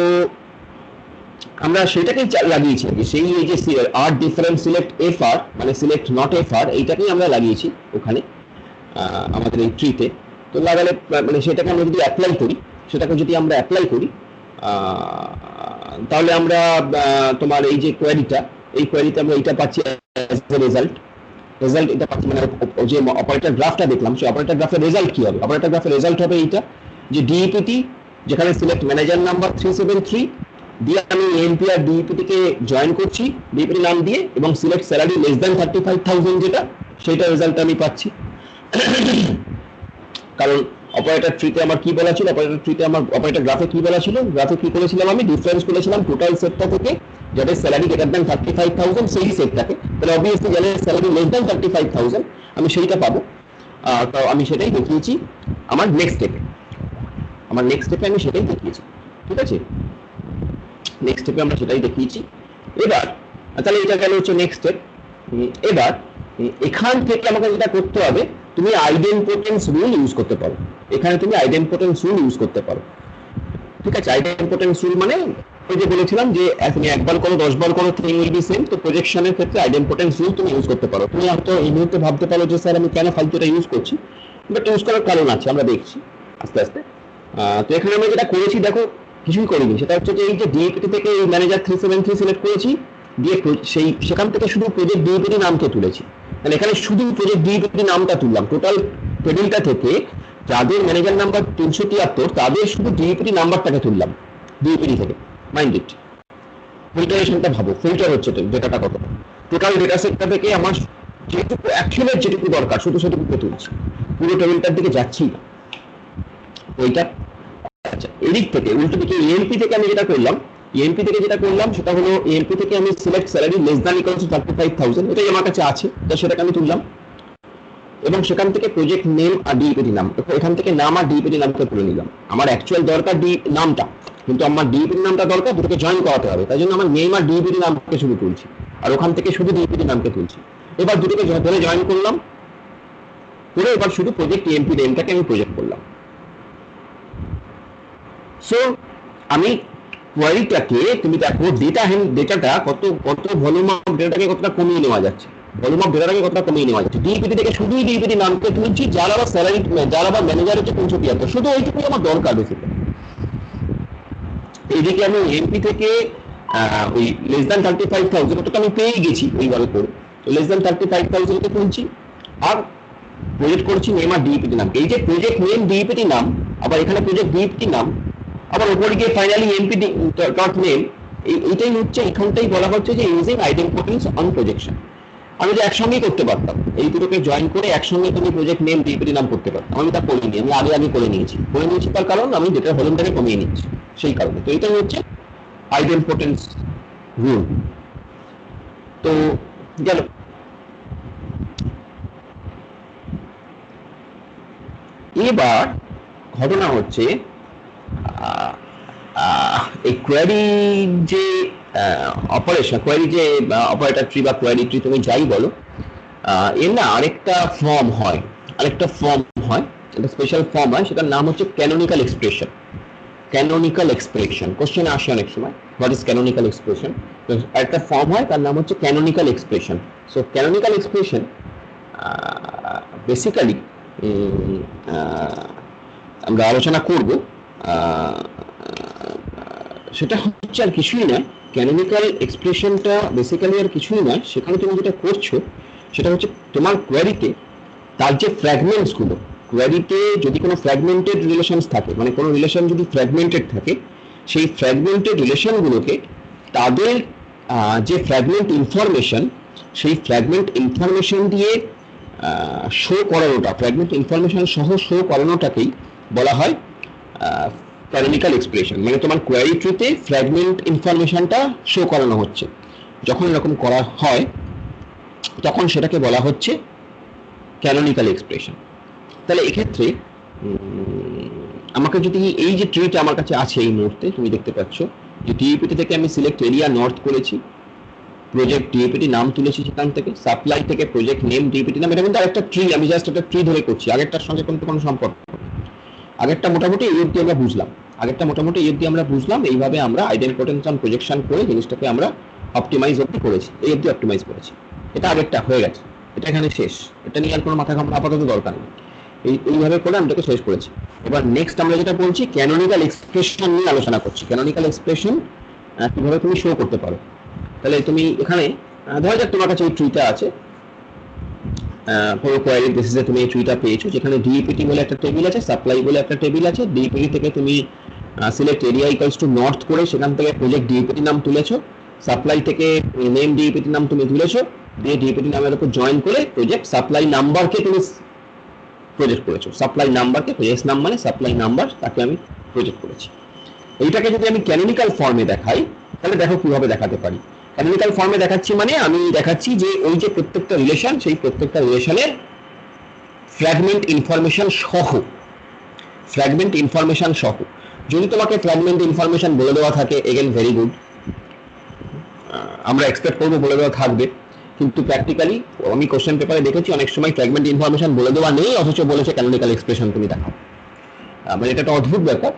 আমরা সেটাকেই লাগিয়েছি আর কি, সেই এই যে আর ডিফারেন্স সিলেক্ট এফ আর মানে সিলেক্ট নট এফ আর, এইটাকেই আমরা লাগিয়েছি ওখানে আমাদের এই ট্রিতে। তো লাগালে মানে সেটাকে আমরা যদি অ্যাপ্লাই করি তাহলে আমরা তোমার এই যে কোয়েরিতে আমরা এটা পাচ্ছি অ্যাজ এ রেজাল্ট এটা পাচ্ছি, মানে যে অপারেটর গ্রাফটা দেখলাম সেই অপারেটর গ্রাফের রেজাল্ট কি হবে, অপারেটর গ্রাফের রেজাল্ট হবে এইটা, যে ডিইপিটি যেখানে সিলেক্ট ম্যানেজার নাম্বার 373 দিয়ে আমি এমপি আর ডিইপিটি কে জয়েন করছি ডিইপিটি নাম দিয়ে, এবং সিলেক্ট স্যালারি লেস দ্যান 35,000 যেটা, সেটা রেজাল্ট আমি পাচ্ছি। কারণ অপারেটর ট্রিতে আমার কি বলা ছিল, অপারেটর ট্রিতে আমার অপারেটর গ্রাফে কি বলা ছিল, গ্রাফে কি করেছিলাম আমি ডিফারেন্স করেছিলাম টোটাল সেটটা থেকে যাদের স্যালারি গ্রেটার দ্যান 35,000 সেই সেটটাকে, তাহলে অবভিয়াসলি যাদের স্যালারি লেস দ্যান 35,000 আমি সেইটা পাবো। তো আমি সেটাই দেখিয়েছি আমার নেক্সট স্টেপে, আমি সেটাই দেখিয়েছি, ঠিক আছে, নেক্সট স্টেপে আমরা সেটাই দেখিয়েছি। এবার তাহলে এটা গেল হচ্ছে নেক্সট স্টেপ। এবার এখান থেকে আমাকে যেটা করতে হবে, তুমি আইডেম্পোটেন্স রুল ইউজ করতে পারো, এখানে তুমি আইডেম্পোটেন্স রুল ইউজ করতে পারো, ঠিক আছে। আইডেম্পোটেন্স রুল মানে ওই যে বলেছিলাম যে তুমি একবার করো 10 বার করো থিং উইল বি সেম, তো প্রজেকশনের ক্ষেত্রে আইডেম্পোটেন্স রুল তুমি ইউজ করতে পারো। তুমি হয়তো এই মুহূর্তে ভাবতে পারো যে স্যার আমি কেন ফালতু এটা ইউজ করছি, বাট ইউজ করার কারণ আছে, আমরা দেখছি আস্তে আস্তে। তো এখানে আমরা যেটা করেছি দেখো কিছুই করিনি, সেটা হচ্ছে যে এই যে ডিএপিটি থেকে এই ম্যানেজার 373 সিলেক্ট করেছি, দিয়ে সেখান থেকে শুধু প্রজেক্ট ডিএপিটি নামকে তুলেছি, তাহলে এখানে শুধু প্রজেক্ট ডিএপিটি নামটা তুললাম, টোটাল টেবিলটা থেকে যাদের ম্যানেজার নাম্বার 373 তাদের শুধু ডিএপিটি নাম্বারটাকে তুললাম ডিএপিটি থেকে। মাইন্ড ইট, ফিল্টারেশনটা ভাবো, ফিল্টার হচ্ছে ডেটাটা কত, টোটাল ডেটা সেটটা থেকে আমার যেটুকু অ্যাকচুয়ালি যেটুকু দরকার শুধু সেটুকুকে তুলছি, পুরো টেবিলটার দিকে যাচ্ছি না ওইটা। আচ্ছা, এদিক থেকে উল্টো দিকে এএমপি থেকে আমি যেটা করলাম, সেটা হলো এএমপি থেকে আমি select salary less than equal to 35,000, এটাই আমার কাছে আছে, তো সেটাকে আমি তুললাম এবং সেখান থেকে প্রজেক্ট নেম আর ডিপিটি নাম, এখান থেকে নাম আর ডিপিটি নামকে তুলে নিলাম। আমার অ্যাকচুয়াল দরকার নামটা, কিন্তু আমার ডিপিটি নামটা দরকার, দুটোকে জয়েন করাতে হবে, তাই জন্য আমার নেম আর ডিপিটি নামকে শুধু তুলছি, আর ওখান থেকে শুধু ডিপিটি নামকে তুলছি। এবার দুটোকে ধরে জয়েন করলাম, করে এবার শুধু প্রজেক্ট এএমপি নেমটাকে আমি প্রজেক্ট করলাম। সো আমি কোয়ারিটাকে তুমি দেখো ডেটাটা কত ভলিউম অফ ডেটাটাকে কতটা কমিয়ে নেওয়া যাচ্ছে, ডিপিটি থেকে শুধুই ডিপিটি নামকে তুলছি, যার আবার স্যালারি যার আবার ম্যানেজার হচ্ছে 373, শুধু ওইটুকুই আমার দরকার বেসিক্যালি। এইদিকে আমি এমপি থেকে ওই লেস দ্যান 35,000 ওটা আমি পেয়ে গেছি ওইভাবে করে, তো লেস দ্যান 35,000 কে তুলছি আর প্রজেক্ট করছি নেম আর ডিপিটি নাম। এই যে প্রজেক্ট নেম ডিপিটি নাম, আবার এখানে প্রজেক্ট ডিপিটি নাম, আবার উপরে গিয়ে ফাইনালি এমপি ডট নেম, এইটাই হচ্ছে, এখানটাই বলা হচ্ছে যে ইউজিং আইডেন্টিফায়ার্স অন প্রজেকশন। আমি যে একসঙ্গেই করতে পারতাম, এই দুটোকে জয়েন করে একসঙ্গে তুমি প্রজেক্ট নেম ডিপিটি নাম করতে পারতাম, আমি তা করিনি, আমি আগে করে নিয়েছি তার কারণ আমি ডেটার ভলিউমটাকে কমিয়ে নিচ্ছি সেই কারণে। তো এটাই হচ্ছে আইডেন্টিফায়ার্স রুল। তো গেল। এবার ঘটনা হচ্ছে এই কোয়ারি যে অপারেশন, কোয়ারি যে অপারেটর ট্রি বা কোয়ারি ট্রি তুমি যাই বলো, এর না আরেকটা ফর্ম হয়, একটা স্পেশাল ফর্ম হয়, সেটার নাম হচ্ছে ক্যানোনিক্যাল এক্সপ্রেশন। কোশ্চেনে আসে অনেক সময় হোয়াট ইজ ক্যানোনিক্যাল এক্সপ্রেশন, একটা ফর্ম হয় তার নাম হচ্ছে canonical expression. So canonical expression basically আমরা আলোচনা করব, সেটা হচ্ছে আর কিছুই নয়, ক্যানোনিক্যাল এক্সপ্রেশনটা বেসিক্যালি আর কিছুই নয়, সেখানে তুমি যেটা করছো সেটা হচ্ছে তোমার কোয়ারিতে তার যে ফ্র্যাগমেন্টস গুলো, কোয়ারিতে যদি কোনো ফ্র্যাগমেন্টেড রিলেশনস থাকে, মানে কোনো রিলেশন যদি ফ্র্যাগমেন্টেড থাকে, সেই ফ্র্যাগমেন্টেড রিলেশনগুলোকে তাদের যে ফ্র্যাগমেন্ট ইনফরমেশন, সেই ফ্র্যাগমেন্ট ইনফরমেশন দিয়ে শো করানোটা, ফ্র্যাগমেন্ট ইনফরমেশন সহ শো করানোটাকেই বলা হয় ক্যানোনিক্যাল এক্সপ্রেশন। মানে তোমার কোয়ারি ট্রিতে ফ্র্যাগমেন্ট ইনফরমেশনটা শো করানো হচ্ছে, যখন এরকম করা হয় তখন সেটাকে বলা হচ্ছে ক্যানোনিক্যাল এক্সপ্রেশন। তাহলে এক্ষেত্রে আমাকে যদি এই যে ট্রিটা আমার কাছে আছে এই মুহূর্তে, তুমি দেখতে পাচ্ছ যে ডিএপিটি থেকে আমি সিলেক্ট এরিয়া নর্থ করেছি, প্রজেক্ট ডিএপিটি নাম তুলেছি সেখান থেকে, সাপ্লাই থেকে প্রজেক্ট নেম ডিএপিটি নাম, এটা কিন্তু আরেকটা ট্রি, আমি জাস্ট একটা ট্রি ধরে করছি, আগেরটার সঙ্গে কোনো সম্পর্ক। আগেরটা মোটামুটি এই অবধি আমরা বুঝলাম, এইভাবে আমরা আইডেন্টিফায়ার্স অন প্রজেকশন করে জিনিসটাকে আমরা অপটিমাইজ করেছি, এই অবধি অপটিমাইজ করেছি। এটা আগেরটা হয়ে গেছে, এটা এখানে শেষ, এটা নিয়ে আর কোনো মাথা ঘামানোর আপাতত দরকার নেই, এইভাবে করে আমি এটাকে শেষ করেছি। এবার নেক্সট আমরা যেটা বলছি ক্যানোনিক্যাল এক্সপ্রেশন নিয়ে আলোচনা করছি। ক্যানোনিক্যাল এক্সপ্রেশন কিভাবে তুমি শো করতে পারো। তাহলে তুমি এখানে ধরা যাক তোমার কাছে এই ট্রিটা আছে, পুরো কোয়ারি বেসিসে তুমি এই ট্রিটা পেয়েছো, যেখানে ডিপিটি বলে একটা টেবিল আছে, সাপ্লাই বলে একটা টেবিল আছে, ডিপিটি থেকে তুমি select area equals to north করে সেখান থেকে প্রজেক্ট ডিপিটি নাম তুলেছো, সাপ্লাই থেকে নেম ডিপিটি নাম তুমি তুলেছো, দিয়ে ডিপিটি নামের উপর জয়েন করে প্রজেক্ট সাপ্লাই নাম্বারকে তুমি প্রজেক্ট করেছো। সাপ্লাই নাম্বারকে, এস নাম মানে সাপ্লাই নাম্বার, তাকে আমি প্রজেক্ট করেছি। এইটাকে যদি আমি ক্যানোনিক্যাল ফর্মে দেখাই তাহলে দেখো কিভাবে দেখাতে পারি। ক্যানোনিক্যাল ফর্মে দেখাচ্ছি মানে আমি দেখাচ্ছি যে ওই যে প্রত্যেকটা রিলেশন, সেই প্রত্যেকটা রিলেশনের ফ্র্যাগমেন্ট ইনফরমেশন সহ, ফ্র্যাগমেন্ট ইনফরমেশন সহ। যদি তোমাকে ফ্র্যাগমেন্ট ইনফরমেশন বলে দেওয়া থাকে, এগেন ভেরি গুড, আমরা এক্সপেক্ট করবো বলে দেওয়া থাকবে, কিন্তু প্র্যাকটিক্যালি আমি কোশ্চেন পেপারে দেখেছি অনেক সময় ফ্র্যাগমেন্ট ইনফরমেশন বলে দেওয়া নেই, অথচ বলেছে ক্যানোনিক্যাল এক্সপ্রেশন তুমি দেখাও। মানে এটা একটা অদ্ভুত ব্যাপার,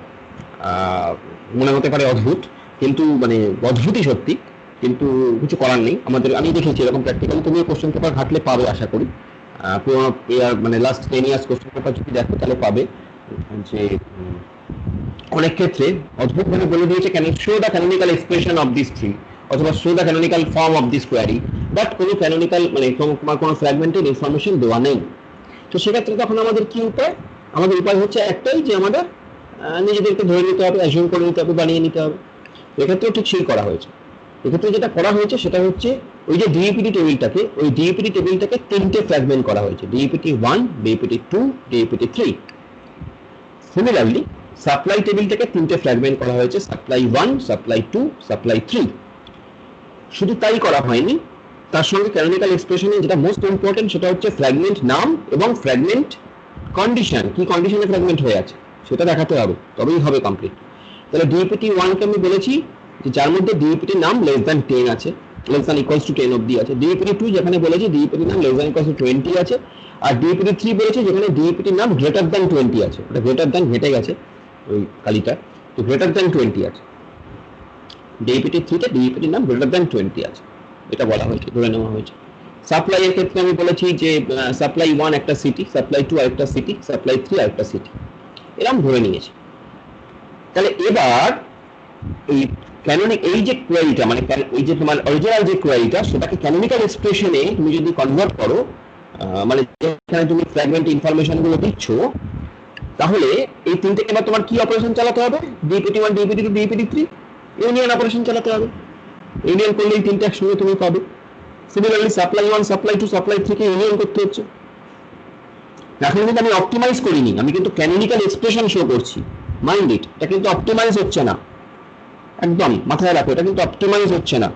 মনে হতে পারে অদ্ভুত, কিন্তু মানে অদ্ভুতই সত্যি, কিন্তু কিছু করার নেই আমাদের। আমি দেখেছি এরকম প্র্যাকটিক্যালি, তুমি কোশ্চেন পেপার ঘাটলে পাবে আশা করি, পুরোনো মানে লাস্ট 10 ইয়ার্স কোশ্চেন পেপার যদি দেখো তাহলে পাবে যে অনেক ক্ষেত্রে অদ্ভুতভাবে বলে দিয়েছে can show the canonical expression of this tree, অথবা show the canonical form of this query, but কোনো ক্যানোনিক্যাল মানে তোমার কোনো ফ্র্যাগমেন্টেড ইনফরমেশন দেওয়া নেই। তো সেক্ষেত্রে তখন আমাদের কি উপায়? আমাদের উপায় হচ্ছে একটাই, যে আমাদের নিজেদেরকে ধরে নিতে হবে, অ্যাজিউম করে নিতে হবে, বানিয়ে নিতে হবে। এক্ষেত্রেও ঠিক সেই করা হয়েছে। এক্ষেত্রে যেটা করা হয়েছে সেটা হচ্ছে ওই যে ডিইপিটি টেবিলটাকে, ওই ডিইপিটি টেবিলটাকে তিনটে ফ্র্যাগমেন্ট করা হয়েছে, ডিইপিটি 1, ডিইপিটি 2, ডিইপিটি 3। সিমিলারলি সাপ্লাই টেবিলটাকে তিনটে ফ্র্যাগমেন্ট করা হয়েছে, সাপ্লাই 1, সাপ্লাই 2, সাপ্লাই 3। শুধু তাই করা হয়নি, তার সঙ্গে ক্যানোনিক্যাল এক্সপ্রেশনে যেটা মোস্ট ইম্পর্টেন্ট সেটা হচ্ছে ফ্র্যাগমেন্ট নাম এবং ফ্র্যাগমেন্ট কন্ডিশন, কি কন্ডিশনে ফ্র্যাগমেন্ট হয়ে আছে সেটা দেখাতে হবে, তবেই হবে কমপ্লিট। তাহলে ডিইপিটি 1 কে আমি বলেছি যে যার মধ্যে ডিইপিটি নাম লেস দ্যান 10 আছে, লেস দ্যান ইকুয়ালস টু 10 অবধি আছে। ডিইপিটি 2 যেখানে বলেছি ডিইপিটি নাম লেস দ্যান ইকুয়ালস টু 20 আছে। আর ডিইপিটি 3 বলেছে যেখানে ডিইপিটি নাম গ্রেটার দ্যান 20 আছে, ওটা গ্রেটার দ্যান ঘেটে গেছে ওই কালিটা, তো গ্রেটার দ্যান 20 আছে। ডিইপিটি 3 তে ডিইপিটি নাম গ্রেটার দ্যান 20 আছে, এটা বলা হয়েছে, ধরে নেওয়া হয়েছে। সাপ্লাই এর ক্ষেত্রে আমি বলেছি যে সাপ্লাই 1 একটা সিটি, সাপ্লাই 2 আরেকটা সিটি, সাপ্লাই 3 আরেকটা সিটি, এরকম ধরে নিয়েছি। তাহলে এবার এই ক্যানোনিক এই যে কোয়েরিটা, মানে এই যে তোমার অরিজিনাল যে কোয়েরিটা, সেটাকে ক্যানোনিক্যাল এক্সপ্রেশনে তুমি যদি কনভার্ট করো, মানে যেখানে তুমি ফ্র্যাগমেন্ট ইনফরমেশন গুলো দিচ্ছ, তাহলে এই তিনটেকে এবার তোমার কি অপারেশন চালাতে হবে? ডিইপিটি 1, ডিইপিটি 2, ডিইপিটি 3 ইউনিয়ন অপারেশন চালাতে হবে। ইউনিয়ন করলে এই তিনটে একসঙ্গে তুমি পাবে। সিমিলারলি সাপ্লাই 1, সাপ্লাই 2, সাপ্লাই 3 কে ইউনিয়ন করতে হচ্ছে। এখন কিন্তু আমি অপটিমাইজ করিনি, আমি কিন্তু ক্যানোনিক্যাল এক্সপ্রেশন শো করছি, মাইন্ড ইট, এটা কিন্তু অপটিমাইজ হচ্ছে না, একদম মাথায় রাখো, এটা কিন্তু অপটিমাইজ হচ্ছে না,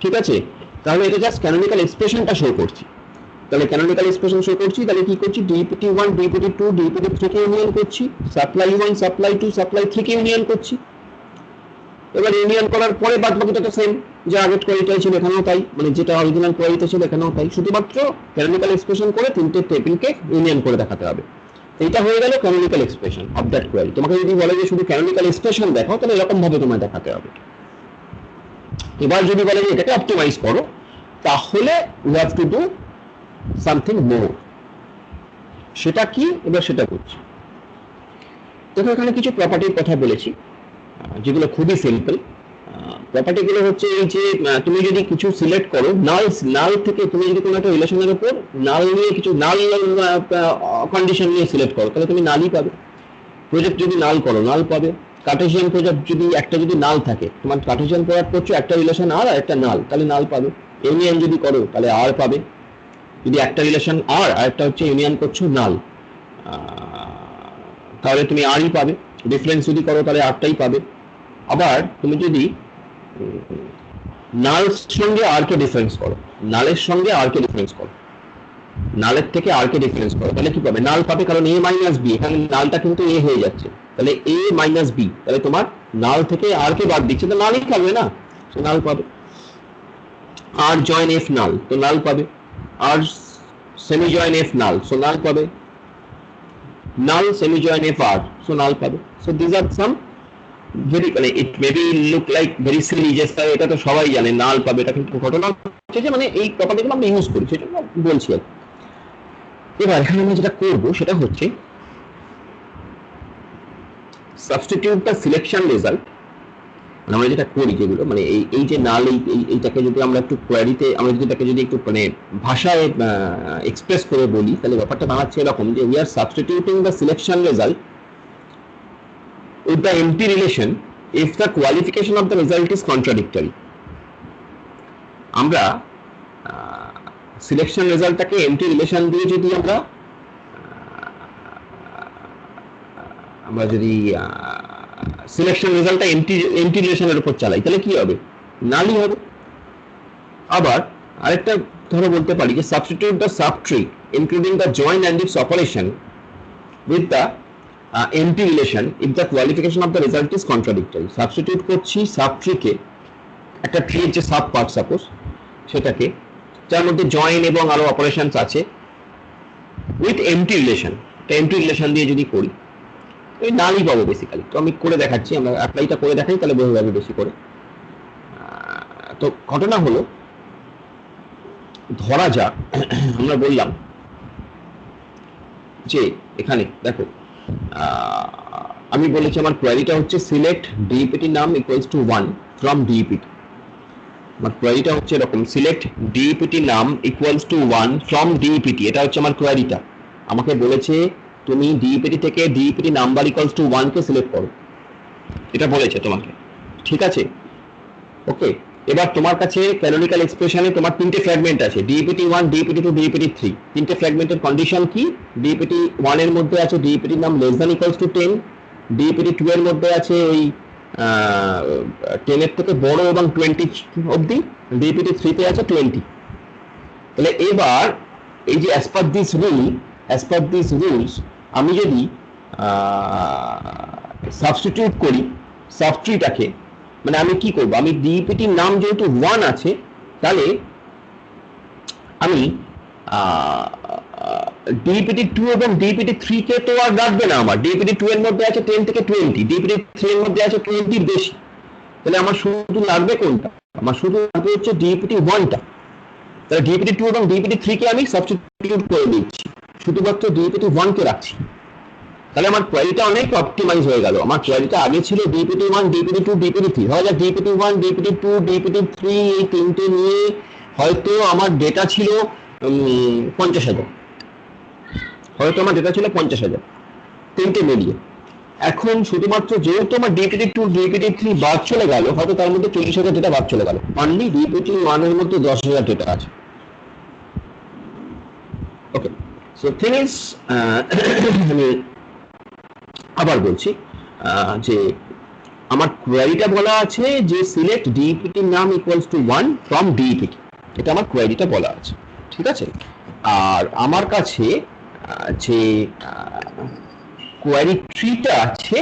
ঠিক আছে? তাহলে এটা জাস্ট ক্যানোনিক্যাল এক্সপ্রেশনটা শো করছি। তাহলে ক্যানোনিক্যাল এক্সপ্রেশন শো করছি, তাহলে কি করছি? ডিইপিটি 1, ডিইপিটি 2, ডিইপিটি 3 কে ইউনিয়ন করছি, সাপ্লাই 1, সাপ্লাই 2, সাপ্লাই 3 কে ইউনিয়ন করছি। এবার ইউনিয়ন করার পরে বাদ বাকিটা তো সেম, যে আগের কোয়ারিটাই ছিল এখানেও তাই, মানে যেটা অরিজিনাল কোয়ারিটা ছিল এখানেও তাই, শুধুমাত্র ক্যানোনিক্যাল এক্সপ্রেশন করে তিনটে টেবিলকে ইউনিয়ন করে দেখাতে হবে। এইটা হয়ে গেল canonical expression of that query. তোমাকে যদি বলে যে শুধু ক্যানোনিক্যাল এক্সপ্রেশন দেখাও, তাহলে এরকম ভাবে তোমায় দেখাতে হবে। এবার যদি বলে যে এটাকে অপটিমাইজ করো, তাহলে you have to do something more. সেটা কি? এবার সেটা করছি। দেখো এখানে কিছু প্রপার্টির কথা বলেছি, যেগুলো খুবই সিম্পল। প্রপার্টিগুলো হচ্ছে এই যে তুমি যদি কিছু সিলেক্ট করো, নাল থেকে তুমি যদি কোনো একটা রিলেশনের উপর নাল নিয়ে কিছু নাল কন্ডিশন নিয়ে সিলেক্ট করো, তাহলে তুমি নালই পাবে। প্রজেক্ট যদি নাল করো, নাল পাবে। কার্টেসিয়ান প্রজেক্ট যদি একটা যদি নাল থাকে, তোমার কার্টেসিয়ান প্রজেক্ট করছো, একটা রিলেশন আর একটা নাল, তাহলে নাল পাবে। ইউনিয়ন যদি করো তাহলে আর পাবে, যদি একটা রিলেশন আর একটা হচ্ছে ইউনিয়ন করছো নাল, তাহলে তুমি আরই পাবে। ডিফারেন্স যদি করো তাহলে আরটাই পাবে। আবার তুমি যদি নাল সঙ্গে আর কে ডিফারেন্স করো, নালের সঙ্গে আর কে ডিফারেন্স করো, নালের থেকে আর কে ডিফারেন্স করো, তাহলে কি পাবে? নাল পাবে, কারণ a মাইনাস বি, এখানে নালটা কিন্তু a হয়ে যাচ্ছে, তাহলে a মাইনাস বি, তাহলে তোমার নাল থেকে আর কে বাদ দিচ্ছে, তো নালই থাকবে না, তো নাল পাবে। আর জয়েন এফ নাল, তো নাল পাবে। আর semi join F null, so null পাবে। Null semi join F R, so null পাবে। So this are some very, মানে it maybe look like very silly, যে স্যার এটা তো সবাই জানে নাল পাবে, এটা কিন্তু ঘটনা হচ্ছে যে মানে এই প্রপার্টিগুলো আমরা ইউজ করি, সেটা বলছি আর। এবার এখানে আমরা যেটা করবো সেটা হচ্ছে সাবস্টিটিউট দ্য সিলেকশন রেজাল্ট। আমরা যেটা করি যেগুলো, মানে এই যে নাল, এইটাকে যদি আমরা একটু কোয়ারিতে, আমরা যদি এটাকে যদি একটু মানে ভাষায় এক্সপ্রেস করে বলি, তাহলে ব্যাপারটা দাঁড়াচ্ছে এরকম যে we are substituting the selection result with the empty relation if the qualification of the result is contradictory. আমরা সিলেকশন রেজাল্টটাকে এমটি রিলেশন দিয়ে যদি আমরা আমরা যদি সিলেকশন রেজাল্টটা এমটি রিলেশনের উপর চালাই তাহলে কি হবে, নালই হবে। আবার আরেকটা ধরো বলতে পারি যে substitute the subtree including the join and its operation with the empty relation if the qualification of the result is contradictory. Substitute করছি সাবট্রিকে, একটা ট্রির যে সাব পার্ট সাপোজ সেটাকে, যার মধ্যে জয়েন এবং আরো অপারেশনস আছে, with empty relation, empty relation দিয়ে যদি করি ওই নালই পাবো বেসিক্যালি। তো আমি করে দেখাচ্ছি, আমরা অ্যাপ্লাইটা করে দেখাই তাহলে বোঝা যাবে বেশি করে। তো ঘটনা হলো, ধরা যাক আমরা বললাম যে এখানে দেখো আমি বলেছি আমার কোয়ারিটা হচ্ছে সিলেক্ট ডিইপিটি নাম ইকুয়ালস টু 1 ফ্রম ডিইপিটি। আমার কোয়ারিটা হচ্ছে এরকম, সিলেক্ট ডিইপিটি নাম ইকুয়ালস টু 1 ফ্রম ডিইপিটি, এটা হচ্ছে আমার কোয়ারিটা। আমাকে বলেছে তুমি ডিইপিটি থেকে ডিইপিটি নাম্বার ইকুয়ালস টু 1 কে সিলেক্ট করো, এটা বলেছে তোমাকে, ঠিক আছে? ওকে, এবার তোমার কাছে ক্যানোনিক্যাল এক্সপ্রেশনে তোমার তিনটে ফ্র্যাগমেন্ট আছে, ডিইপিটি 1, ডিইপিটি 2, ডিইপিটি 3। তিনটে ফ্র্যাগমেন্টের কন্ডিশন কি? ডিইপিটি 1 এর মধ্যে আছে ডিইপিটি নাম লেস দ্যান ইকুয়ালস টু 10, ডিইপিটি 2 এর মধ্যে আছে এই 10 এর থেকে বড় এবং 20 অবধি, ডিইপিটি 3 তে আছে 20। তাহলে এবার এই যে অ্যাজ পার দিস রুলস আমি যদি সাবস্টিটিউট করি সাবট্রিটাকে, মানে আমি কি করব, আমি ডিইপিটির নাম যেহেতু 1 আছে তাহলে আমি ডিইপিটি 2 এবং ডিইপিটি 3 কে তো আর রাখবে না। আমার ডিইপিটি 2 এর মধ্যে আছে 10 থেকে 20, ডিইপিটি 3 এর মধ্যে আছে 20 এর বেশি, তাহলে আমার শুধু লাগবে কোনটা? আমার শুধু লাগবে হচ্ছে ডিইপিটি 1টা। তাহলে ডিইপিটি 2 এবং ডিইপিটি 3 কে আমি সাবস্টিটিউট করে দিচ্ছি, শুধুমাত্র ডিইপিটি 1 কে রাখছি। তাহলে আমার কোয়ারিটা অনেক অপটিমাইজ হয়ে গেল। আমার কোয়ারিটা আগে ছিল ডিইপিটি 1, ডিইপিটি 2, ডিইপিটি 3, হয় যা ডিইপিটি 1, ডিইপিটি 2, ডিইপিটি 3 এই তিনটে নিয়ে হয়তো আমার ডেটা ছিল 50,000, হয়তো আমার ডেটা ছিল 50,000 তিনটে মিলিয়ে। এখন শুধুমাত্র যেহেতু আমার ডিইপিটি 2, ডিইপিটি 3 বাদ চলে গেল, হয়তো তার মধ্যে 40,000 ডেটা বাদ চলে গেল, অনলি ডিইপিটি 1 এর মধ্যে 10,000 ডেটা আছে। ওকে, সো থিং ইজ আমি আবার বলছি যে আমার কোয়ারিটা বলা আছে যে সিলেক্ট ডিইপিটি নাম ইকুয়ালস টু 1 ফ্রম ডিইপিটি, এটা আমার কোয়ারিটা বলা আছে, ঠিক আছে? আর আমার কাছে যে কোয়ারি ট্রিটা আছে,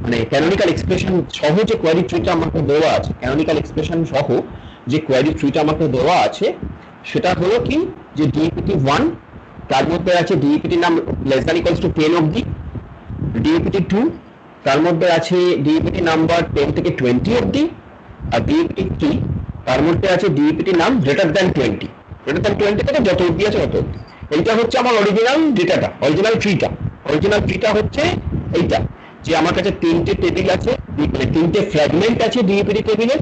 মানে ক্যানোনিক্যাল এক্সপ্রেশন সহ যে কোয়ারি ট্রিটা আমাকে দেওয়া আছে, ক্যানোনিক্যাল এক্সপ্রেশন সহ যে কোয়ারি ট্রিটা আমাকে দেওয়া আছে সেটা হলো কি, যে ডিইপিটি 1 তার মধ্যে আছে ডিইপিটি নাম লেস দ্যান ইকুয়ালস টু 10 অবধি, ডিইপিটি 2 তার মধ্যে আছে ডিইপিটি নাম্বার 10 থেকে 20 অবধি, আর ডিইপিটি 3 তার মধ্যে আছে ডিইপিটি নাম গ্রেটার দ্যান 20, গ্রেটার দ্যান 20 থেকে যত অবধি আছে তত অবধি। এইটা হচ্ছে আমার অরিজিনাল ডেটাটা, অরিজিনাল ট্রিটা হচ্ছে এইটা, যে আমার কাছে তিনটে টেবিল আছে, মানে তিনটে ফ্র্যাগমেন্ট আছে ডিইপিটি টেবিলে,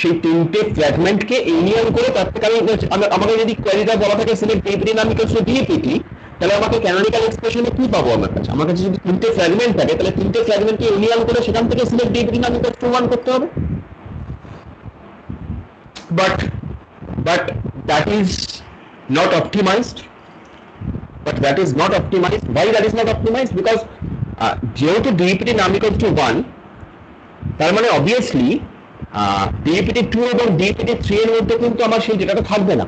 সেই তিনটে ফ্র্যাগমেন্টকে ইউনিয়ন করে তার থেকে আমাকে যদি কোয়ারিটা বলা থাকে সিলেক্ট ডিইপিটি নাম ইকুয়ালস টু ডিইপিটি, তাহলে আমাকে ক্যানোনিক্যাল এক্সপ্রেশনে কি পাবো? আমার কাছে যদি তিনটে ফ্র্যাগমেন্ট থাকে তাহলে তিনটে ফ্র্যাগমেন্টকে ইউনিয়ন করে সেখান থেকে সিলেক্ট ডিইপিটি নাম ইকুয়ালস টু 1 করতে হবে। but that is not optimized. Why that is not optimized? Because যেহেতু ডিইপিটি নাম ইকুয়ালস টু 1, তার মানে অবভিয়াসলি ডিইপিটি 2 এবং ডিইপিটি 3 এর মধ্যে কিন্তু আমার সেই ডেটাটা থাকবে না,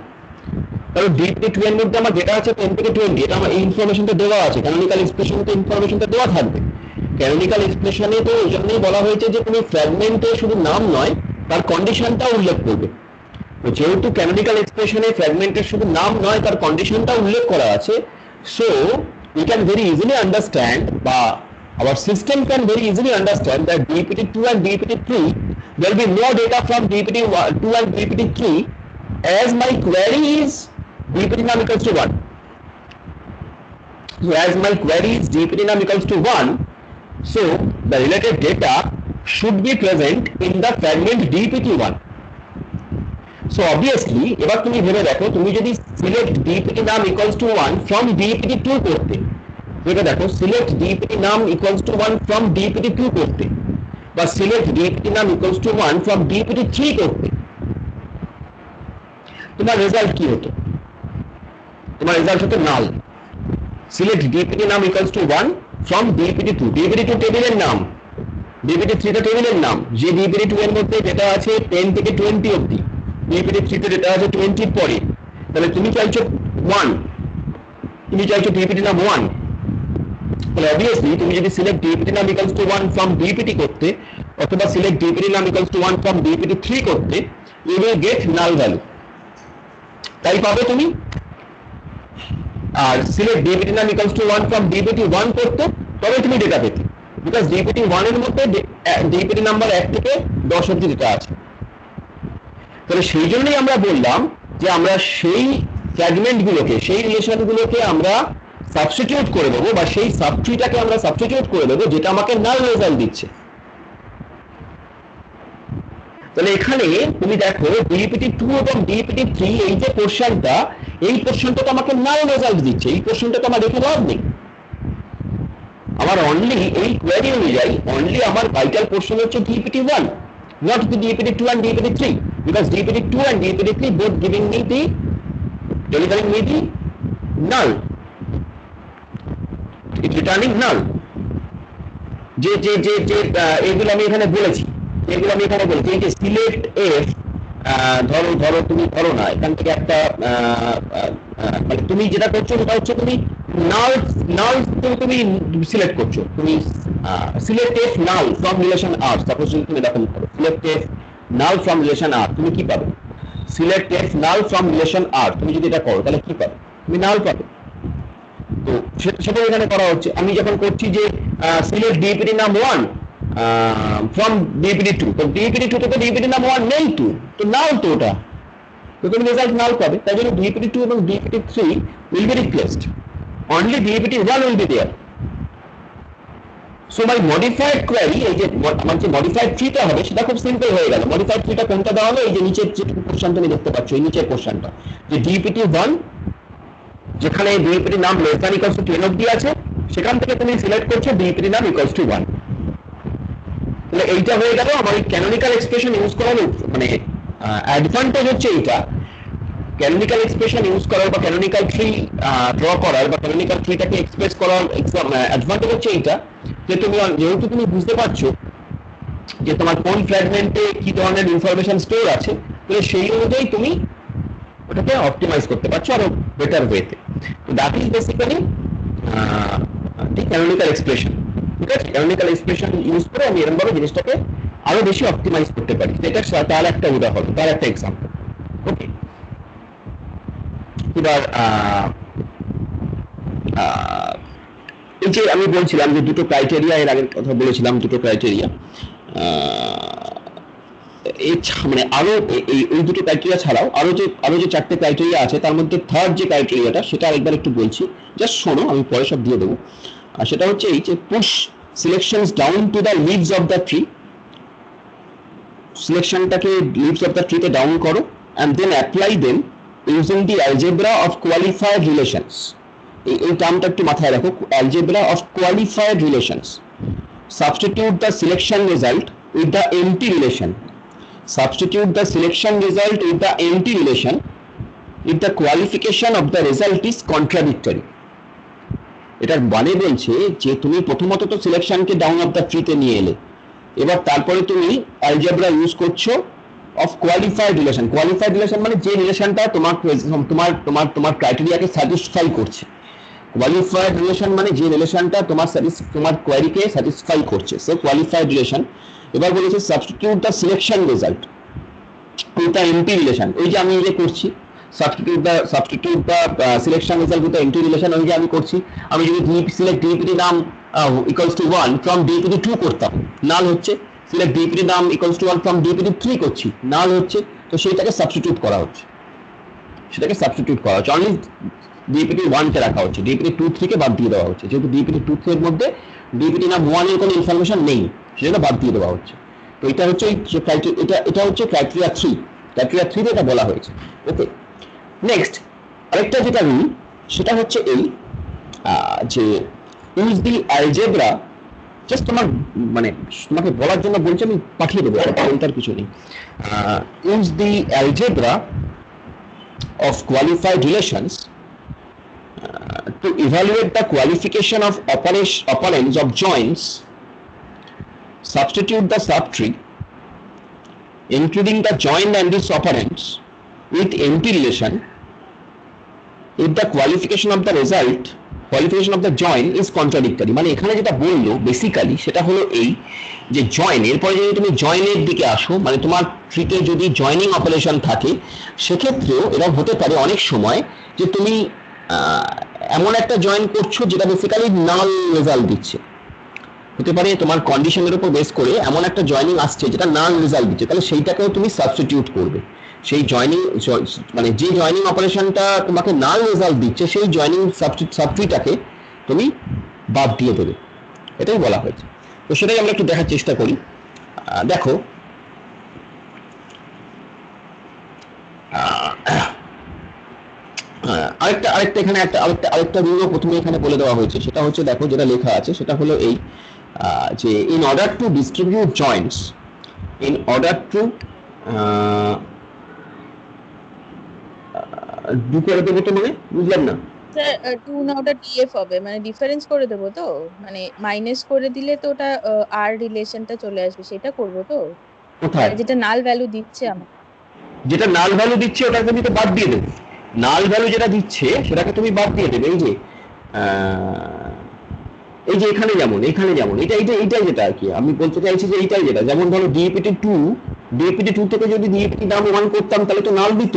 কারণ ডিইপিটি 2 এর মধ্যে আমার ডেটা আছে 10 থেকে 20, এটা আমার এই ইনফরমেশনটা দেওয়া আছে, ক্যানোনিক্যাল এক্সপ্রেশনতে ইনফরমেশনটা দেওয়া থাকবে। ক্যানোনিক্যাল এক্সপ্রেশনে তো এই জন্যই বলা হয়েছে যে তুমি ফ্র্যাগমেন্টে শুধু নাম নয় তার কন্ডিশনটা উল্লেখ করবে। তো যেহেতু ক্যানোনিক্যাল এক্সপ্রেশনে ফ্র্যাগমেন্টের শুধু নাম নয় তার কন্ডিশনটা উল্লেখ করা আছে, so we can very easily understand, বা our system can very easily understand that DPT 2 and DPT 3 there will be no data from DPT 2 and DPT 3 as my query is DPT num equals to 1. So as my query is DPT num equals to 1, so the related data should be present in the fragment DPT 1. So obviously এবার তুমি ভেবে দেখো, তুমি যদি select ডিইপিটি নাম equals to 1 from ডিইপিটি 2 করতে, ভেবে দেখো সিলেক্ট ডিইপিটি নাম ইকুয়ালস টু 1 ফ্রম ডিইপিটি 2 করতে, বা সিলেক্ট ডিইপিটি নাম ইকুয়ালস টু 1 ফ্রম ডিইপিটি 3 করতে, তোমার রেজাল্ট কি হতো? তোমার রেজাল্ট হতো নাল। সিলেক্ট ডিইপিটি নাম equals to 1 from DPT2 DPT2 টেবিলের নাম, DPT3 টা টেবিলের নাম, যে DPT2 এর মধ্যে যেটা আছে 10 থেকে 20 অবধি, DPT3 তে যেটা আছে 20 এর পরে, তাহলে তুমি চাইছো 1, তুমি চাইছো DPT নাম 1, তাহলে obviously তুমি যদি সিলেক্ট DPT নাম equals to 1 from DPT করতে অথবা সিলেক্ট DPT নাম equals to 1 from DPT3 করতে, you will get null value, তাই পাবে তুমি। আর সিলেক্ট DPT নাম equals to 1 from DPT1 করতে তবে তুমি ডেটা পেতে, বিকজ DPT1 এর মধ্যে DPT নাম্বার 1 থেকে 10 অবধি ডেটা আছে। তাহলে সেই জন্যই আমরা বললাম যে আমরা সেই ফ্র্যাগমেন্ট গুলোকে, সেই রিলেশন গুলোকে আমরা সাবস্টিটিউট করে দেবো, বা সেই সাবট্রিটাকে আমরা সাবস্টিটিউট করে দেবো যেটা আমাকে নাল রেজাল্ট দিচ্ছে। তাহলে এখানে তুমি দেখো DPT2 এবং DPT3 এই যে পোর্শনটা, এই পোর্শনটা তো আমাকে নাল রেজাল্ট দিচ্ছে, এই পোর্শনটা তো আমার রেখে লাভ নেই। আমার অনলি এই কোয়েরি অনুযায়ী অনলি আমার ভাইটাল পোর্শন হচ্ছে DPT1, not the DPT2 and DPT3, because DPT2 and DPT3 both giving me the delivering me the null, it returning null। যে যে যে যে এগুলো আমি এখানে বলেছি, এগুলো আমি এখানে বলেছি, এই যে সিলেক্ট এফ, ধরো ধরো তুমি ধরো না এখান থেকে একটা মানে তুমি যেটা করছো সেটা হচ্ছে তুমি নাল নাল তুমি সিলেক্ট করছো, তুমি select F null from relation R, suppose যদি তুমি এরকম করো select F null from relation R, তুমি কি পাবে? Select F null from relation R, তুমি যদি এটা করো তাহলে কি পাবে? তুমি নাল পাবে। তো সেটা এখানে করা হচ্ছে। আমি যখন করছি যে সিলেক্ট DPT নাম 1 from DPT2, তো DPT2 থেকে DPT নাম 1 নেই তো নাল তো ওটা, তো তুমি রেজাল্ট নাল পাবে। তাই জন্য DPT2 এবং DPT3 will be replaced, only DPT1 will be there। So my modified query, এই যে আমার যে মডিফাইড ট্রিটা হবে সেটা খুব সিম্পল হয়ে গেল। মডিফাইড ট্রিটা কোনটা দেওয়া হলো? এই যে নিচের যে পোর্শন তুমি দেখতে পাচ্ছ, এই নিচের পোর্শনটা, যে DPT1 যেখানে DPT নাম লেস দ্যান ইকুয়ালস টু 10 অবধি আছে, সেখান থেকে তুমি সিলেক্ট করছো DPT নাম ইকুয়ালস টু 1। তাহলে এইটা হয়ে গেল আমার ক্যানোনিক্যাল এক্সপ্রেশন ইউজ করার মানে অ্যাডভান্টেজ হচ্ছে এইটা। ক্যানোনিক্যাল এক্সপ্রেশন ইউজ করার বা ক্যানোনিক্যাল ট্রি ড্র করার বা ক্যানোনিক্যাল ট্রিটাকে এক্সপ্রেস করার অ্যাডভান্টেজ হচ্ছে এইটা, যে তুমি যেহেতু তুমি বুঝতে পারছো যে তোমার কোন ফ্র্যাগমেন্টে কি ধরনের ইনফরমেশন স্টোর আছে, তাহলে সেই অনুযায়ী তুমি ওটাকে অপটিমাইজ করতে পারছো আরো বেটার ওয়েতে। তো that is basically the canonical expression. ঠিক আছে, ক্যানোনিক্যাল এক্সপ্রেশন ইউজ করে আমি এরকম ভাবে জিনিসটাকে আরো বেশি অপটিমাইজ করতে পারি। এটা তার একটা উদাহরণ, তার একটা এক্সাম্পল। ওকে, এবার এই যে আমি বলছিলাম যে দুটো ক্রাইটেরিয়া, এর আগের কথা বলেছিলাম দুটো ক্রাইটেরিয়া, মানে আরো এই দুটো ক্রাইটেরিয়া ছাড়াও আরো যে চারটে ক্রাইটেরিয়া আছে, তার মধ্যে থার্ড যে ক্রাইটেরিয়াটা সেটা আরেকবার একটু বলছি, জাস্ট শোনো, আমি পরে সব দিয়ে দেবো। আর সেটা হচ্ছে এই যে push selections down to the leaves of the tree, সিলেকশনটাকে লিভস অফ দ্য ট্রিতে ডাউন করো and then apply them using the algebra of qualified relations। এই টার্মটা একটু মাথায় রাখো, algebra of qualified relations। Substitute the selection result with the empty relation, substitute the selection result with the empty relation if the qualification of the result is contradictory। এটার মানে বলছে যে তুমি প্রথমত তো সিলেকশনকে ডাউন অফ দ্য ট্রিতে নিয়ে এলে, এবার তারপরে তুমি অ্যালজেব্রা ইউজ করছো of qualified relation. Qualified relation মানে যে রিলেশনটা তোমার তোমার তোমার তোমার ক্রাইটেরিয়াকে স্যাটিসফাই করছে। কোয়ালিফাইড রিলেশন মানে যে রিলেশনটা তোমার কোয়ারিকে স্যাটিসফাই করছে, সো কোয়ালিফাইড রিলেশন। এবার বলেছে substitute the selection result with the empty relation. ওই যে আমি যে করছি substitute the selection result with the empty relation, ওই যে আমি করছি। আমি যদি সিলেক্ট DPT নাম ইকুয়ালস টু 1 ফ্রম DPT2 করতাম, নাল হচ্ছে। সিলেক্ট DPT নাম ইকুয়ালস টু 1 ফ্রম DPT3 করছি, নাল হচ্ছে। তো সেটাকে সাবস্টিটিউট করা হচ্ছে, অনলি DPT1 কে রাখা হচ্ছে, DPT2-3 কে বাদ দিয়ে দেওয়া হচ্ছে, যেহেতু DPT2-3 এর মধ্যে DPT নাম 1 এর কোনো ইনফরমেশন নেই, সেটা বাদ দিয়ে দেওয়া হচ্ছে। তো এটা হচ্ছে এটা হচ্ছে ক্রাইটেরিয়া 3, ক্রাইটেরিয়া 3 তে এটা বলা হয়েছে। ওকে, নেক্সট আরেকটা যেটা রুল সেটা হচ্ছে এই যে ইউজ দি অ্যালজেব্রা, জাস্ট তোমাকে বলার জন্য বলছি, আমি পাঠিয়ে দেবো, তার কিছু নেই। Use the algebra of qualified relations to evaluate the qualification of operands of joins, substitute the subtree including the join and its operands with empty relation if the qualification of the join is contradictory. মানে এখানে যেটা বললো basically সেটা হলো এই যে join, এরপরে যদি তুমি জয়েনের দিকে আসো, মানে তোমার ট্রিতে যদি জয়েনিং অপারেশন থাকে সেক্ষেত্রেও এরকম হতে পারে অনেক সময় যে তুমি এমন একটা জয়েন করছো যেটা বেসিক্যালি নাল রেজাল্ট দিচ্ছে। হতে পারে তোমার কন্ডিশনের উপর বেস করে এমন একটা জয়েনিং আসছে যেটা নাল রেজাল্ট দিচ্ছে, তাহলে সেইটাকেও তুমি সাবস্টিটিউট করবে। সেই জয়েনিং মানে যে জয়েনিং অপারেশনটা তোমাকে নাল রেজাল্ট দিচ্ছে সেই জয়েনিং সাবট্রিটাকে তুমি বাদ দিয়ে দেবে, এটাই বলা হয়েছে। তো সেটাই আমরা একটু দেখার চেষ্টা করি। দেখো আরেকটা এখানে আরেকটা রুলও প্রথমে এখানে বলে দেওয়া হয়েছে, সেটা হচ্ছে দেখো যেটা লেখা আছে সেটা হলো এই যে in order to distribute joins, in order to do করে দেবো তো, মানে বুঝলাম না টু না ওটা ডিএফ হবে, মানে ডিফারেন্স করে দেবো তো, মানে মাইনাস করে দিলে তো ওটা আর রিলেশনটা চলে আসবে, সেটা করবো তো। কোথায় যেটা নাল ভ্যালু দিচ্ছে আমার, যেটা নাল ভ্যালু দিচ্ছে ওটাকে তুমি তো বাদ দিয়ে দেবে। নাল ভ্যালু যেটা দিচ্ছে সেটাকে তুমি বাদ দিয়ে দেবে। এই যে এখানে যেমন এইটাই যেটা আর কি আমি বলতে চাইছি যে এইটাই যেটা, যেমন ধরো ডিএপিটি 2 থেকে যদি ডিএপিটি নাম 1 করতাম তাহলে তো নাল দিত,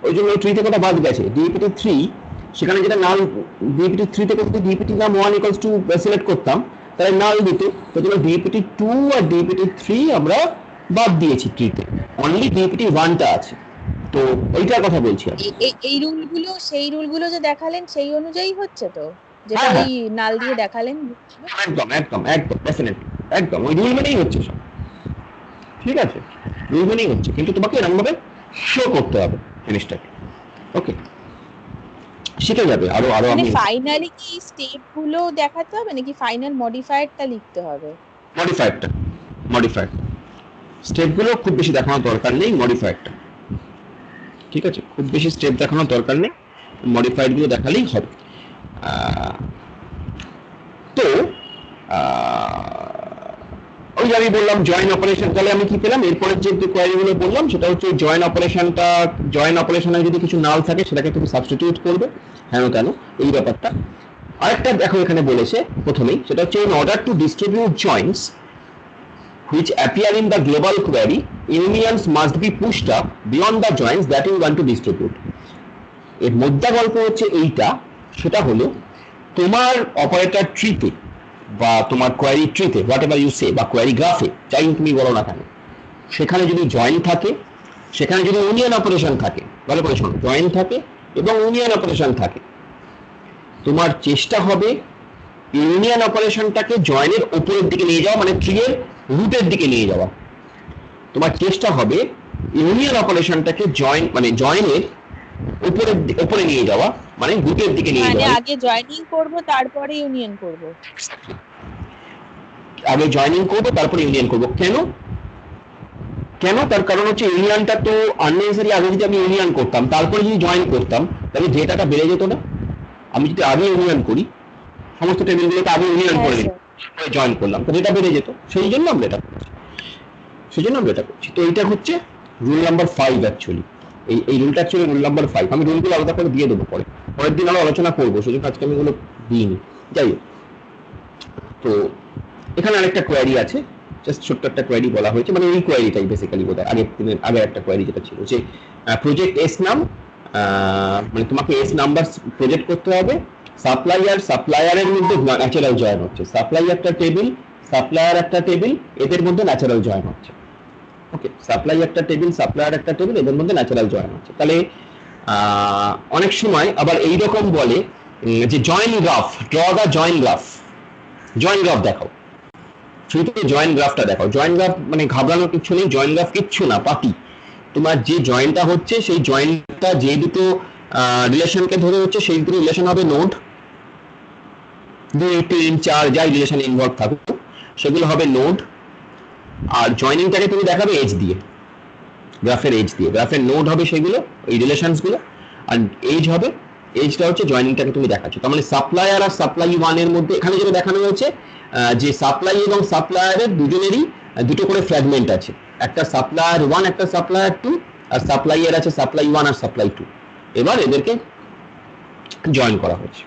ওই জন্য ওই 3 থেকে ওটা বাদ গেছে। ডিএপিটি 3 সেখানে যেটা নাল, ডিএপিটি 3 থেকে যদি ডিএপিটি নাম 1 ইকুয়ালস টু সিলেক্ট করতাম তাহলে নাল দিত, তো জন্য ডিএপিটি 2 আর ডিএপিটি 3 আমরা বাদ দিয়েছি ট্রিতে, অনলি ডিএপিটি 1টা আছে। তো এইটার কথা বলছি আমি। এই রুলগুলো সেই রুলগুলো যে দেখালেন সেই অনুযায়ী হচ্ছে তো, যেটা ওই নাল দিয়ে দেখালেন। একদম ডেফিনেটলি একদম ওই রুল মেনেই হচ্ছে সব, ঠিক আছে, রুল মেনেই হচ্ছে, কিন্তু তোমাকে এরকম ভাবে শো করতে হবে জিনিসটাকে। ওকে, শিখে যাবে আরো মানে ফাইনালি কি স্টেপ গুলো দেখাতে হবে নাকি ফাইনাল মডিফায়ারটা লিখতে হবে? মডিফায়ার স্টেপ গুলো খুব বেশি দেখানোর দরকার নেই, মডিফায়ারটা ঠিক আছে, খুব বেশি স্টেপ দেখানোর দরকার নেই, মডিফায়ার গুলো দেখালেই হবে। তো ওই আমি বললাম জয়েন অপারেশন, তাহলে আমি কি পেলাম এরপরে যে কোয়েরি গুলো বললাম সেটা হচ্ছে জয়েন অপারেশনে যদি কিছু নাল থাকে সেটাকে তুমি সাবস্টিটিউট করবে, হ্যাঁ কেন এই ব্যাপারটা। আরেকটা দেখো এখানে বলেছে প্রথমেই, সেটা হচ্ছে in order to distribute joins which appear in the global query, unions must be pushed up beyond the joins that you want to distribute. এর মধ্যে গল্প হচ্ছে এইটা, সেটা হলো তোমার অপারেটর ট্রিতে বা তোমার কোয়েরি ট্রিতে হোয়াট এভার ইউ সে বা কোয়েরি গ্রাফে যাই তুমি বলো না কেন, সেখানে যদি জয়েন থাকে, সেখানে যদি ইউনিয়ন অপারেশন থাকে, ভালো করে শোনো, জয়েন থাকে এবং ইউনিয়ন অপারেশন থাকে, তোমার চেষ্টা হবে ইউনিয়ন অপারেশনটাকে জয়েনের উপরের দিকে নিয়ে যাওয়া, মানে ট্রি এর রুটের দিকে নিয়ে যাওয়া। তোমার চেষ্টা হবে ইউনিয়ন অপারেশনটাকে জয়েনের উপরে নিয়ে যাওয়া, মানে রুটের দিকে নিয়ে যাওয়া। আগে জয়েনিং করব তারপরে ইউনিয়ন করব, আগে জয়েনিং করব তারপরে ইউনিয়ন করব। কেন তার কারণ হচ্ছে ইউনিয়নটা তো আননেসেসারি, আগে যদি আমি ইউনিয়ন করতাম তারপরে যদি জয়েন করতাম তাহলে ডেটাটা বেড়ে যেত না। আমি যদি আগে ইউনিয়ন করি, সমস্ত টেবিলগুলোকে আগে ইউনিয়ন করে নিই, জয়েন করলাম, তো ডেটা বেড়ে যেত, সেই জন্য আমরা এটা করছি। তো এইটা হচ্ছে রুল নাম্বার 5 অ্যাকচুয়ালি। এই রুলটা অ্যাকচুয়ালি রুল নাম্বার 5। আমি রুলগুলো আলাদা করে দিয়ে দেবো পরের দিন আরো আলোচনা করবো, সেজন্য আজকে আমি এগুলো দিইনি। যাই হোক, তো এখানে আরেকটা কোয়েরি আছে, জাস্ট ছোট্ট একটা কোয়েরি বলা হয়েছে, মানে এই কোয়েরিটাই বেসিক্যালি বোধ হয় আগের একটা কোয়েরি যেটা ছিল যে প্রজেক্ট এস নাম, মানে তোমাকে এস নাম্বার প্রজেক্ট করতে হবে, সাপ্লায়ারের মধ্যে ন্যাচারাল জয়েন হচ্ছে, সাপ্লাই একটা টেবিল এদের মধ্যে ন্যাচারাল জয়েন হচ্ছে। ওকে, সাপ্লাই একটা টেবিল, সাপ্লায়ার একটা টেবিল, এদের মধ্যে ন্যাচারাল জয়েন হচ্ছে। তাহলে অনেক সময় আবার এইরকম বলে যে জয়েন গ্রাফ, ড্র দা জয়েন গ্রাফ দেখাও, শুধু জয়েন গ্রাফটা দেখাও। জয়েন গ্রাফ মানে ঘাবড়ানোর কিছু নেই, জয়েন গ্রাফ কিচ্ছু না, পাতি। তোমার যে জয়েনটা হচ্ছে সেই জয়েনটা যে দুটো রিলেশনকে ধরে হচ্ছে সেই দুটো রিলেশন হবে নোড, 2, 3, 4 যাই রিলেশন ইনভলভ থাকুক সেগুলো হবে নোড, আর জয়েনিংটাকে তুমি দেখাবে এজ দিয়ে, গ্রাফের এজ দিয়ে। গ্রাফের নোড হবে সেগুলো, এই রিলেশনস গুলো, আর এজ হবে এজটা হচ্ছে জয়েনিংটাকে তুমি দেখাচ্ছ। তার মানে সাপ্লায়ার আর সাপ্লাই ওয়ান এর মধ্যে এখানে যেটা দেখানো হয়েছে যে সাপ্লাই এবং সাপ্লায়ারের দুজনেরই দুটো করে ফ্র্যাগমেন্ট আছে, একটা সাপ্লায়ার ওয়ান একটা সাপ্লায়ার টু, আর সাপ্লাইয়ার আছে সাপ্লাই ওয়ান আর সাপ্লাই টু। এবার এদেরকে জয়েন করা হয়েছে,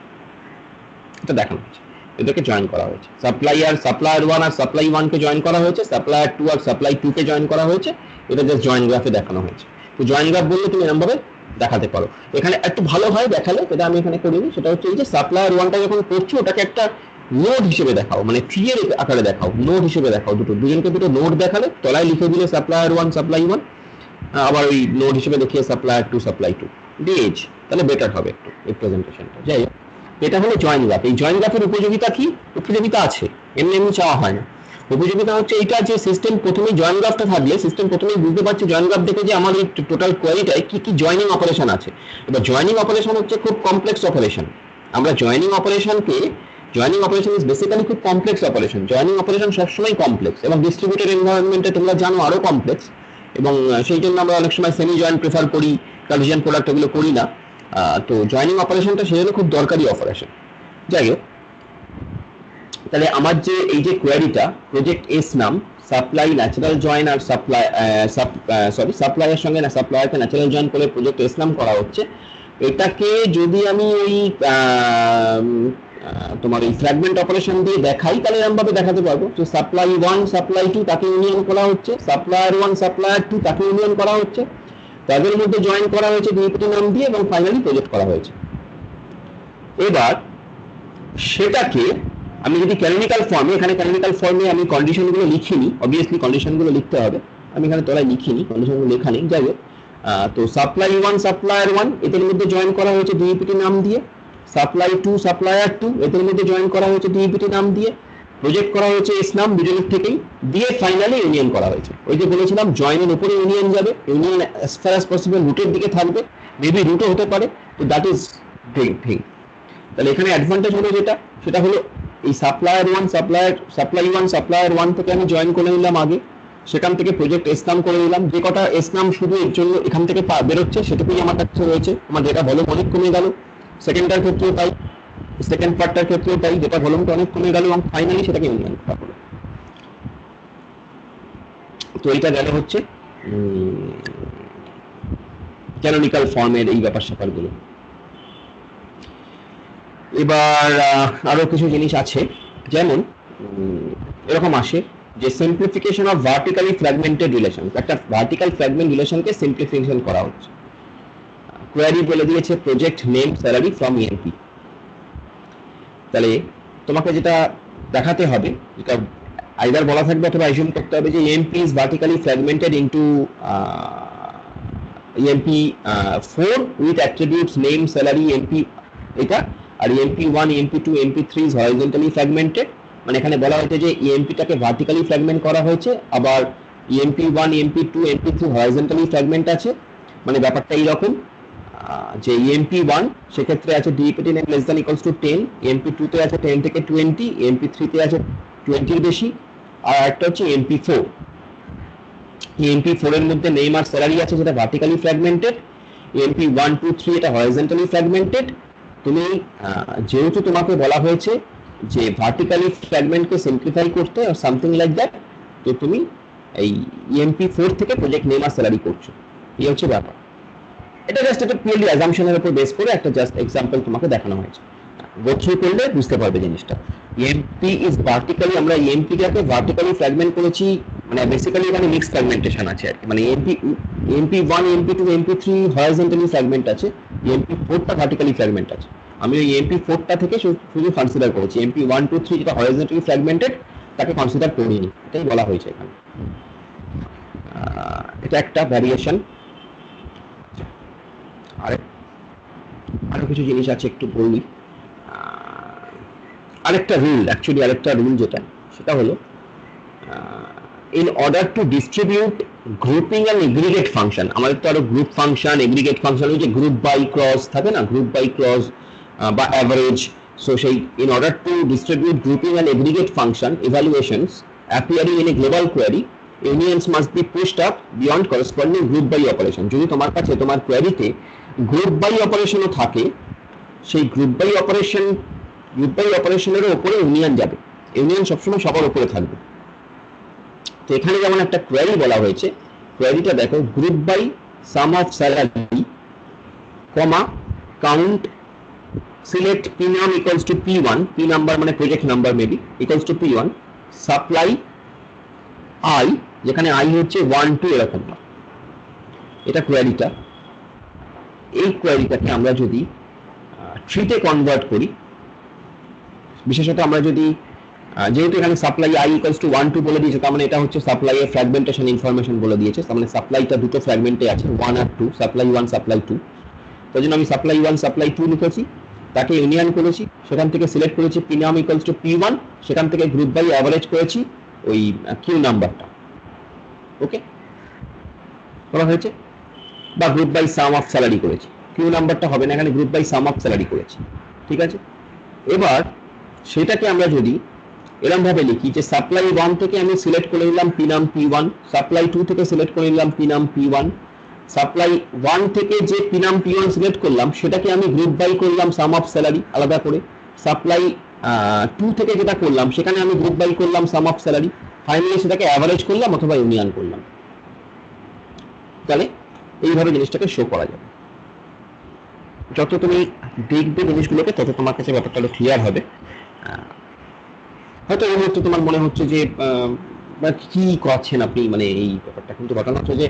এটা দেখানো হয়েছে, এদেরকে জয়েন করা হয়েছে। সাপ্লায়ার ওয়ান আর সাপ্লাই ওয়ান কে জয়েন করা হয়েছে, সাপ্লায়ার টু আর সাপ্লাই টু কে জয়েন করা হয়েছে। এটা জাস্ট জয়েন গ্রাফে দেখানো হয়েছে। তো জয়েন গ্রাফ বললে তুমি এরকম ভাবে দেখাতে পারো। এখানে একটু ভালো হয় দেখালে, যেটা আমি এখানে করিনি, সেটা হচ্ছে এই যে সাপ্লায়ার ওয়ানটা যখন করছো ওটাকে একটা নোড হিসেবে দেখাও, মানে ট্রি এর আকারে দেখাও, নোড হিসেবে দেখাও। দুজনকে দুটো নোড দেখালে তলায় লিখে দিলে সাপ্লায়ার ওয়ান সাপ্লাই ওয়ান, আবার ওই নোড হিসেবে দেখিয়ে supplier to supply two DH, তাহলে বেটার হবে একটু এই প্রেজেন্টেশনটা। যাই হোক, এটা হলো জয়েন গ্রাফ। এই জয়েন গ্রাফের উপযোগিতা কি? উপযোগিতা আছে, এমনি এমনি চাওয়া হয় না। উপযোগিতা হচ্ছে এইটা যে সিস্টেম প্রথমেই জয়েন গ্রাফটা থাকলে সিস্টেম প্রথমেই বুঝতে পারছে জয়েন গ্রাফ দেখে যে আমার এই টোটাল কোয়ারিটায় কি কি জয়েনিং অপারেশন আছে। এবার জয়েনিং অপারেশন হচ্ছে খুব কমপ্লেক্স অপারেশন। আমরা জয়েনিং অপারেশন ইজ বেসিক্যালি খুব কমপ্লেক্স অপারেশন। জয়েনিং অপারেশন সবসময় কমপ্লেক্স, এবং ডিস্ট্রিবিউটেড এনভায়রনমেন্টে তোমরা জানো আরো কমপ্লেক্স, এবং সেই জন্য আমরা অনেক সময় সেমি জয়েন্ট প্রেফার করি, কার্টেসিয়ান প্রোডাক্ট এগুলো করি না। তো জয়েনিং অপারেশনটা সেই জন্য খুব দরকারি অপারেশন। যাই হোক, তাহলে আমার যে এই যে কোয়ারিটা প্রজেক্ট এস নাম, সাপ্লাই ন্যাচারাল জয়েন আর সাপ্লাইয়ের সঙ্গে সাপ্লায়ারকে ন্যাচারাল জয়েন করে প্রজেক্ট এস নাম করা হচ্ছে। এটাকে যদি আমি ওই তোমার এই ফ্র্যাগমেন্ট অপারেশন দিয়ে দেখাই, তাহলে এরকম ভাবে দেখাতে পারবো যে সাপ্লাই ওয়ান সাপ্লাই টু তাকে ইউনিয়ন করা হচ্ছে, সাপ্লায়ার ওয়ান সাপ্লায়ার টু তাকে ইউনিয়ন করা হচ্ছে, তাদের মধ্যে জয়েন করা হয়েছে ডিইপিটি নাম দিয়ে, এবং ফাইনালি প্রজেক্ট করা হয়েছে। এবার সেটাকে আমি যদি ক্যানোনিক্যাল ফর্মে, এখানে ক্যানোনিক্যাল ফর্মে আমি কন্ডিশনগুলো লিখিনি, অবভিয়াসলি কন্ডিশনগুলো লিখতে হবে, আমি এখানে তলায় লিখিনি, কন্ডিশনগুলো লেখা নেই। যাই হোক, তো সাপ্লাই ওয়ান সাপ্লায়ার ওয়ান এদের মধ্যে জয়েন করা হয়েছে ডিইপিটি নাম দিয়ে, সাপ্লাই টু সাপ্লায়ার টু এদের মধ্যে জয়েন করা হয়েছে ডিইপিটি নাম দিয়ে, প্রজেক্ট করা হয়েছে এস নাম দুজনের থেকেই দিয়ে, ফাইনালি ইউনিয়ন করা হয়েছে। ওই যে বলেছিলাম জয়েনের উপরে ইউনিয়ন যাবে, union as far as possible রুটের দিকে থাকবে, মেবি রুটও হতে পারে, তো দ্যাট ইজ থিং। তাহলে এখানে অ্যাডভান্টেজ হলো যেটা, সেটা হলো এই সাপ্লাই ওয়ান সাপ্লায়ার ওয়ান থেকে আমি জয়েন করে নিলাম আগে, সেখান থেকে প্রজেক্ট এস নাম করে নিলাম, যে কটা এস নাম শুধু এর জন্য এখান থেকে বেরোচ্ছে সেটুকুই আমার কাছে রয়েছে, আমার ডেটা ভলিউম অনেক কমে গেল। সেকেন্ডটার ক্ষেত্রেও তাই, সেকেন্ড পার্টটার ক্ষেত্রেও তাই, ডেটা ভলিউমটা অনেক কমে গেল, এবং ফাইনালি সেটাকে ইউনিয়ন করা হলো। তো এটা গেল হচ্ছে ক্যানোনিক্যাল ফর্মের এই ব্যাপার স্যাপারগুলো। এবার আরো কিছু জিনিস আছে, যেমন এরকম আসে যে simplification of vertically fragmented relation, একটা ভার্টিক্যাল ফ্র্যাগমেন্ট রিলেশনকে সিম্পলিফিকেশন করা হচ্ছে। কোয়ারি বলে দিয়েছে project name salary from EMP. তাহলে তোমাকে যেটা দেখাতে হবে, যেটা আইদার বলা থাকবে অথবা অ্যাজিউম করতে হবে, যে EMP is vertically fragmented into EMP 4 with attributes name salary EMP, এটা, আর EMP 1 EMP 2 EMP 3 is horizontally fragmented. মানে এখানে বলা হয়েছে যে ইএমপিটাকে ভার্টিক্যালি ফ্র্যাগমেন্ট করা হয়েছে, আবার EMP 1 EMP 2 EMP 3 horizontally fragment আছে। মানে ব্যাপারটা এইরকম যে ইএমপি 1 সেক্ষেত্রে আছে DEPT name less than equals to 10, EMP 2 তে আছে 10 থেকে 20, ইএমপি 3 তে আছে 20 এর বেশি, আর একটা হচ্ছে ইএমপি 4। ইএমপি 4 এর মধ্যে নেম আর স্যালারি আছে, যেটা ভার্টিক্যালি ফ্র্যাগমেন্টেড। ইএমপি 1 2 3 এটা হরিজন্টালি ফ্র্যাগমেন্টেড। তুমি যেহেতু তোমাকে বলা হয়েছে যে ভার্টিক্যালি ফ্র্যাগমেন্টকে সিম্পলিফাই করতে আর সামথিং লাইক দ্যাট, তো তুমি এই ইএমপি 4 থেকে প্রজেক্ট নেম আর স্যালারি করছো, এই হচ্ছে ব্যাপার। এটা জাস্ট একটা পিওরলি অ্যাজাম্পশনের উপর বেস করে একটা জাস্ট এক্সাম্পল তোমাকে দেখানো হয়েছে, গো থ্রু করলে বুঝতে পারবে জিনিসটা। ইএমপি ইজ ভার্টিক্যালি, আমরা ইএমপিটাকে ভার্টিক্যালি ফ্র্যাগমেন্ট করেছি, মানে বেসিক্যালি মানে মিক্স ফ্র্যাগমেন্টেশন আছে আর কি। মানে EMP 1 EMP 2 EMP 3 horizontally fragment আছে, ইএমপি 4টা ভার্টিক্যালি ফ্র্যাগমেন্ট আছে। আমি ওই ইএমপি 4টা থেকে শুধু কনসিডার করেছি, এমপি 1 2 3 যেটা হরিজন্টালি ফ্র্যাগমেন্টেড তাকে কনসিডার করিনি, এটাই বলা হয়েছে এখানে। এটা একটা ভ্যারিয়েশন। আরো কিছু জিনিস আছে একটু বলি। আরেকটা রুল যেটা, সেটা হলো in order to distribute grouping and aggregate function, আমাদের তো আরো গ্রুপ ফাংশন এগ্রিগেট ফাংশন হচ্ছে গ্রুপ বাই ক্রস থাকে না, গ্রুপ বাই ক্রস বা অ্যাভারেজ। সো সেই in order to distribute grouping and aggregate function evaluations appearing in a global query, unions must be pushed up beyond corresponding group by operation. যদি তোমার কাছে তোমার কোয়েরিতে group by অপারেশনও থাকে, সেই group by অপারেশনের উপরে ইউনিয়ন যাবে, ইউনিয়ন সবসময় সবার উপরে থাকবে। তো এখানে যেমন একটা কোয়েরি বলা হয়েছে, কোয়েরিটা দেখো, group by sum of salary comma count select P num equals to P1, P number মানে project number maybe, equals to P1 supply I, যেখানে আই হচ্ছে 1 2 এরকম। এটা কোয়েরিটা। এই কোয়েরিটাকে আমরা যদি ট্রিতে কনভার্ট করি, বিশেষত আমরা যদি যেহেতু এখানে সাপ্লাই আই ইকুয়ালস টু 1 2 বলে দিয়েছে, তার মানে এটা হচ্ছে সাপ্লাই এর ফ্র্যাগমেন্টেশন ইনফরমেশন বলে দিয়েছে, তার মানে সাপ্লাইটা দুটো ফ্র্যাগমেন্টে আছে, 1 আর 2, সাপ্লাই 1 সাপ্লাই 2। তার জন্য আমি সাপ্লাই 1 সাপ্লাই 2 লিখেছি, তাকে ইউনিয়ন করেছি, সেখান থেকে সিলেক্ট করেছি P num equals to P1, সেখান থেকে গ্রুপ বাই অ্যাভারেজ করেছি ওই কিউ নাম্বারটা। ওকে, করা হয়েছে। বা group by sum of salary করেছি, কিউ নাম্বারটা হবে না, এখানে group by sum of salary করেছি। ঠিক আছে, এবার সেটাকে আমরা যদি এরকম ভাবে লিখি যে সাপ্লাই 1 থেকে আমি সিলেক্ট করে নিলাম পি নাম P1, সাপ্লাই 2 থেকে সিলেক্ট করে নিলাম পি নাম P1, সাপ্লাই 1 থেকে যে পি নাম P1 সিলেক্ট করলাম সেটাকে আমি গ্রুপ বাই করলাম সাম অফ স্যালারি আলাদা করে, সাপ্লাই 2 থেকে যেটা করলাম সেখানে আমি গ্রুপ বাই করলাম সাম অফ স্যালারি, ফাইনালি সেটাকে অ্যাভারেজ করলাম অথবা ইউনিয়ন করলাম। তাহলে এইভাবে জিনিসটাকে শো করা যাবে। যত তুমি দেখবে জিনিসগুলোকে তত তোমার কাছে ব্যাপারটা ক্লিয়ার হবে। হয়তো এই মুহূর্তে তোমার মনে হচ্ছে যে কি করছেন আপনি, মানে এই ব্যাপারটা, কিন্তু ঘটনা হচ্ছে যে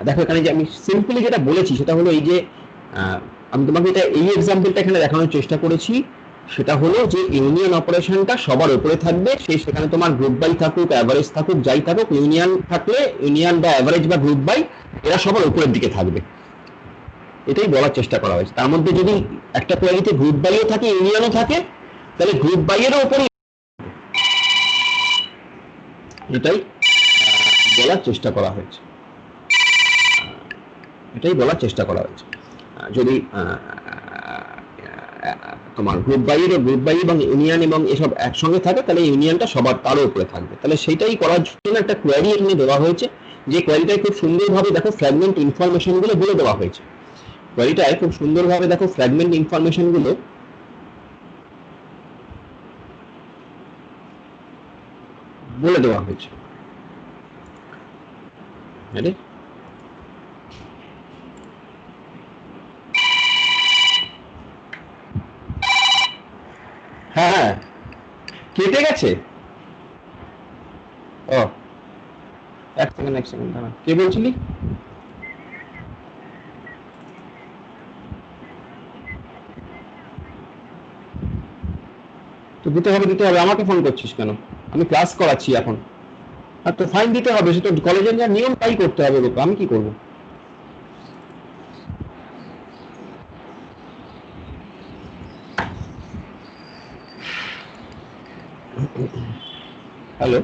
দেখো এখানে যে আমি সিম্পলি যেটা বলেছি সেটা হলো এই যে আমি তোমাকে এটা এই এক্সাম্পলটা এখানে দেখানোর চেষ্টা করেছি, সেটা হলো যে ইউনিয়ন অপারেশনটা সবার উপরে থাকবে, সেখানে তোমার গ্রুপ বাই থাকুক অ্যাভারেজ থাকুক যাই থাকুক, ইউনিয়ন থাকলে ইউনিয়ন বা অ্যাভারেজ বা গ্রুপ বাই এরা সবার উপরের দিকে থাকবে, এটাই বলার চেষ্টা করা হয়েছে। তার মধ্যে যদি একটা কোয়ারিতে গ্রুপ বাইও থাকে ইউনিয়নও থাকে, তাহলে গ্রুপ বাইয়েরও উপরে, এটাই বলার চেষ্টা করা হয়েছে, এটাই বলার চেষ্টা করা হয়েছে। যদি তোমার গ্রুপ বাই এবং ইউনিয়ন এবং এসব একসঙ্গে থাকে তাহলে ইউনিয়নটা সবার তারও উপরে থাকবে। তাহলে সেটাই করার জন্য একটা কোয়ারি এখানে দেওয়া হয়েছে, যে কোয়ারিটায় খুব সুন্দরভাবে দেখো ফ্র্যাগমেন্ট ইনফরমেশন গুলো বলে দেওয়া হয়েছে, কোয়ারিটায় খুব সুন্দরভাবে দেখো ফ্র্যাগমেন্ট ইনফরমেশন গুলো বলে দেওয়া হয়েছে। হ্যাঁ কেটে গেছে। ও এক সেকেন্ড দাঁড়া, কে বলছিলি? তো দিতে হবে, আমাকে ফোন করছিস কেন? আমি ক্লাস করাচ্ছি এখন। আর তো ফাইন দিতে হবে, সেটা কলেজের যা নিয়ম তাই করতে হবে, আমি কি করব? হ্যালো।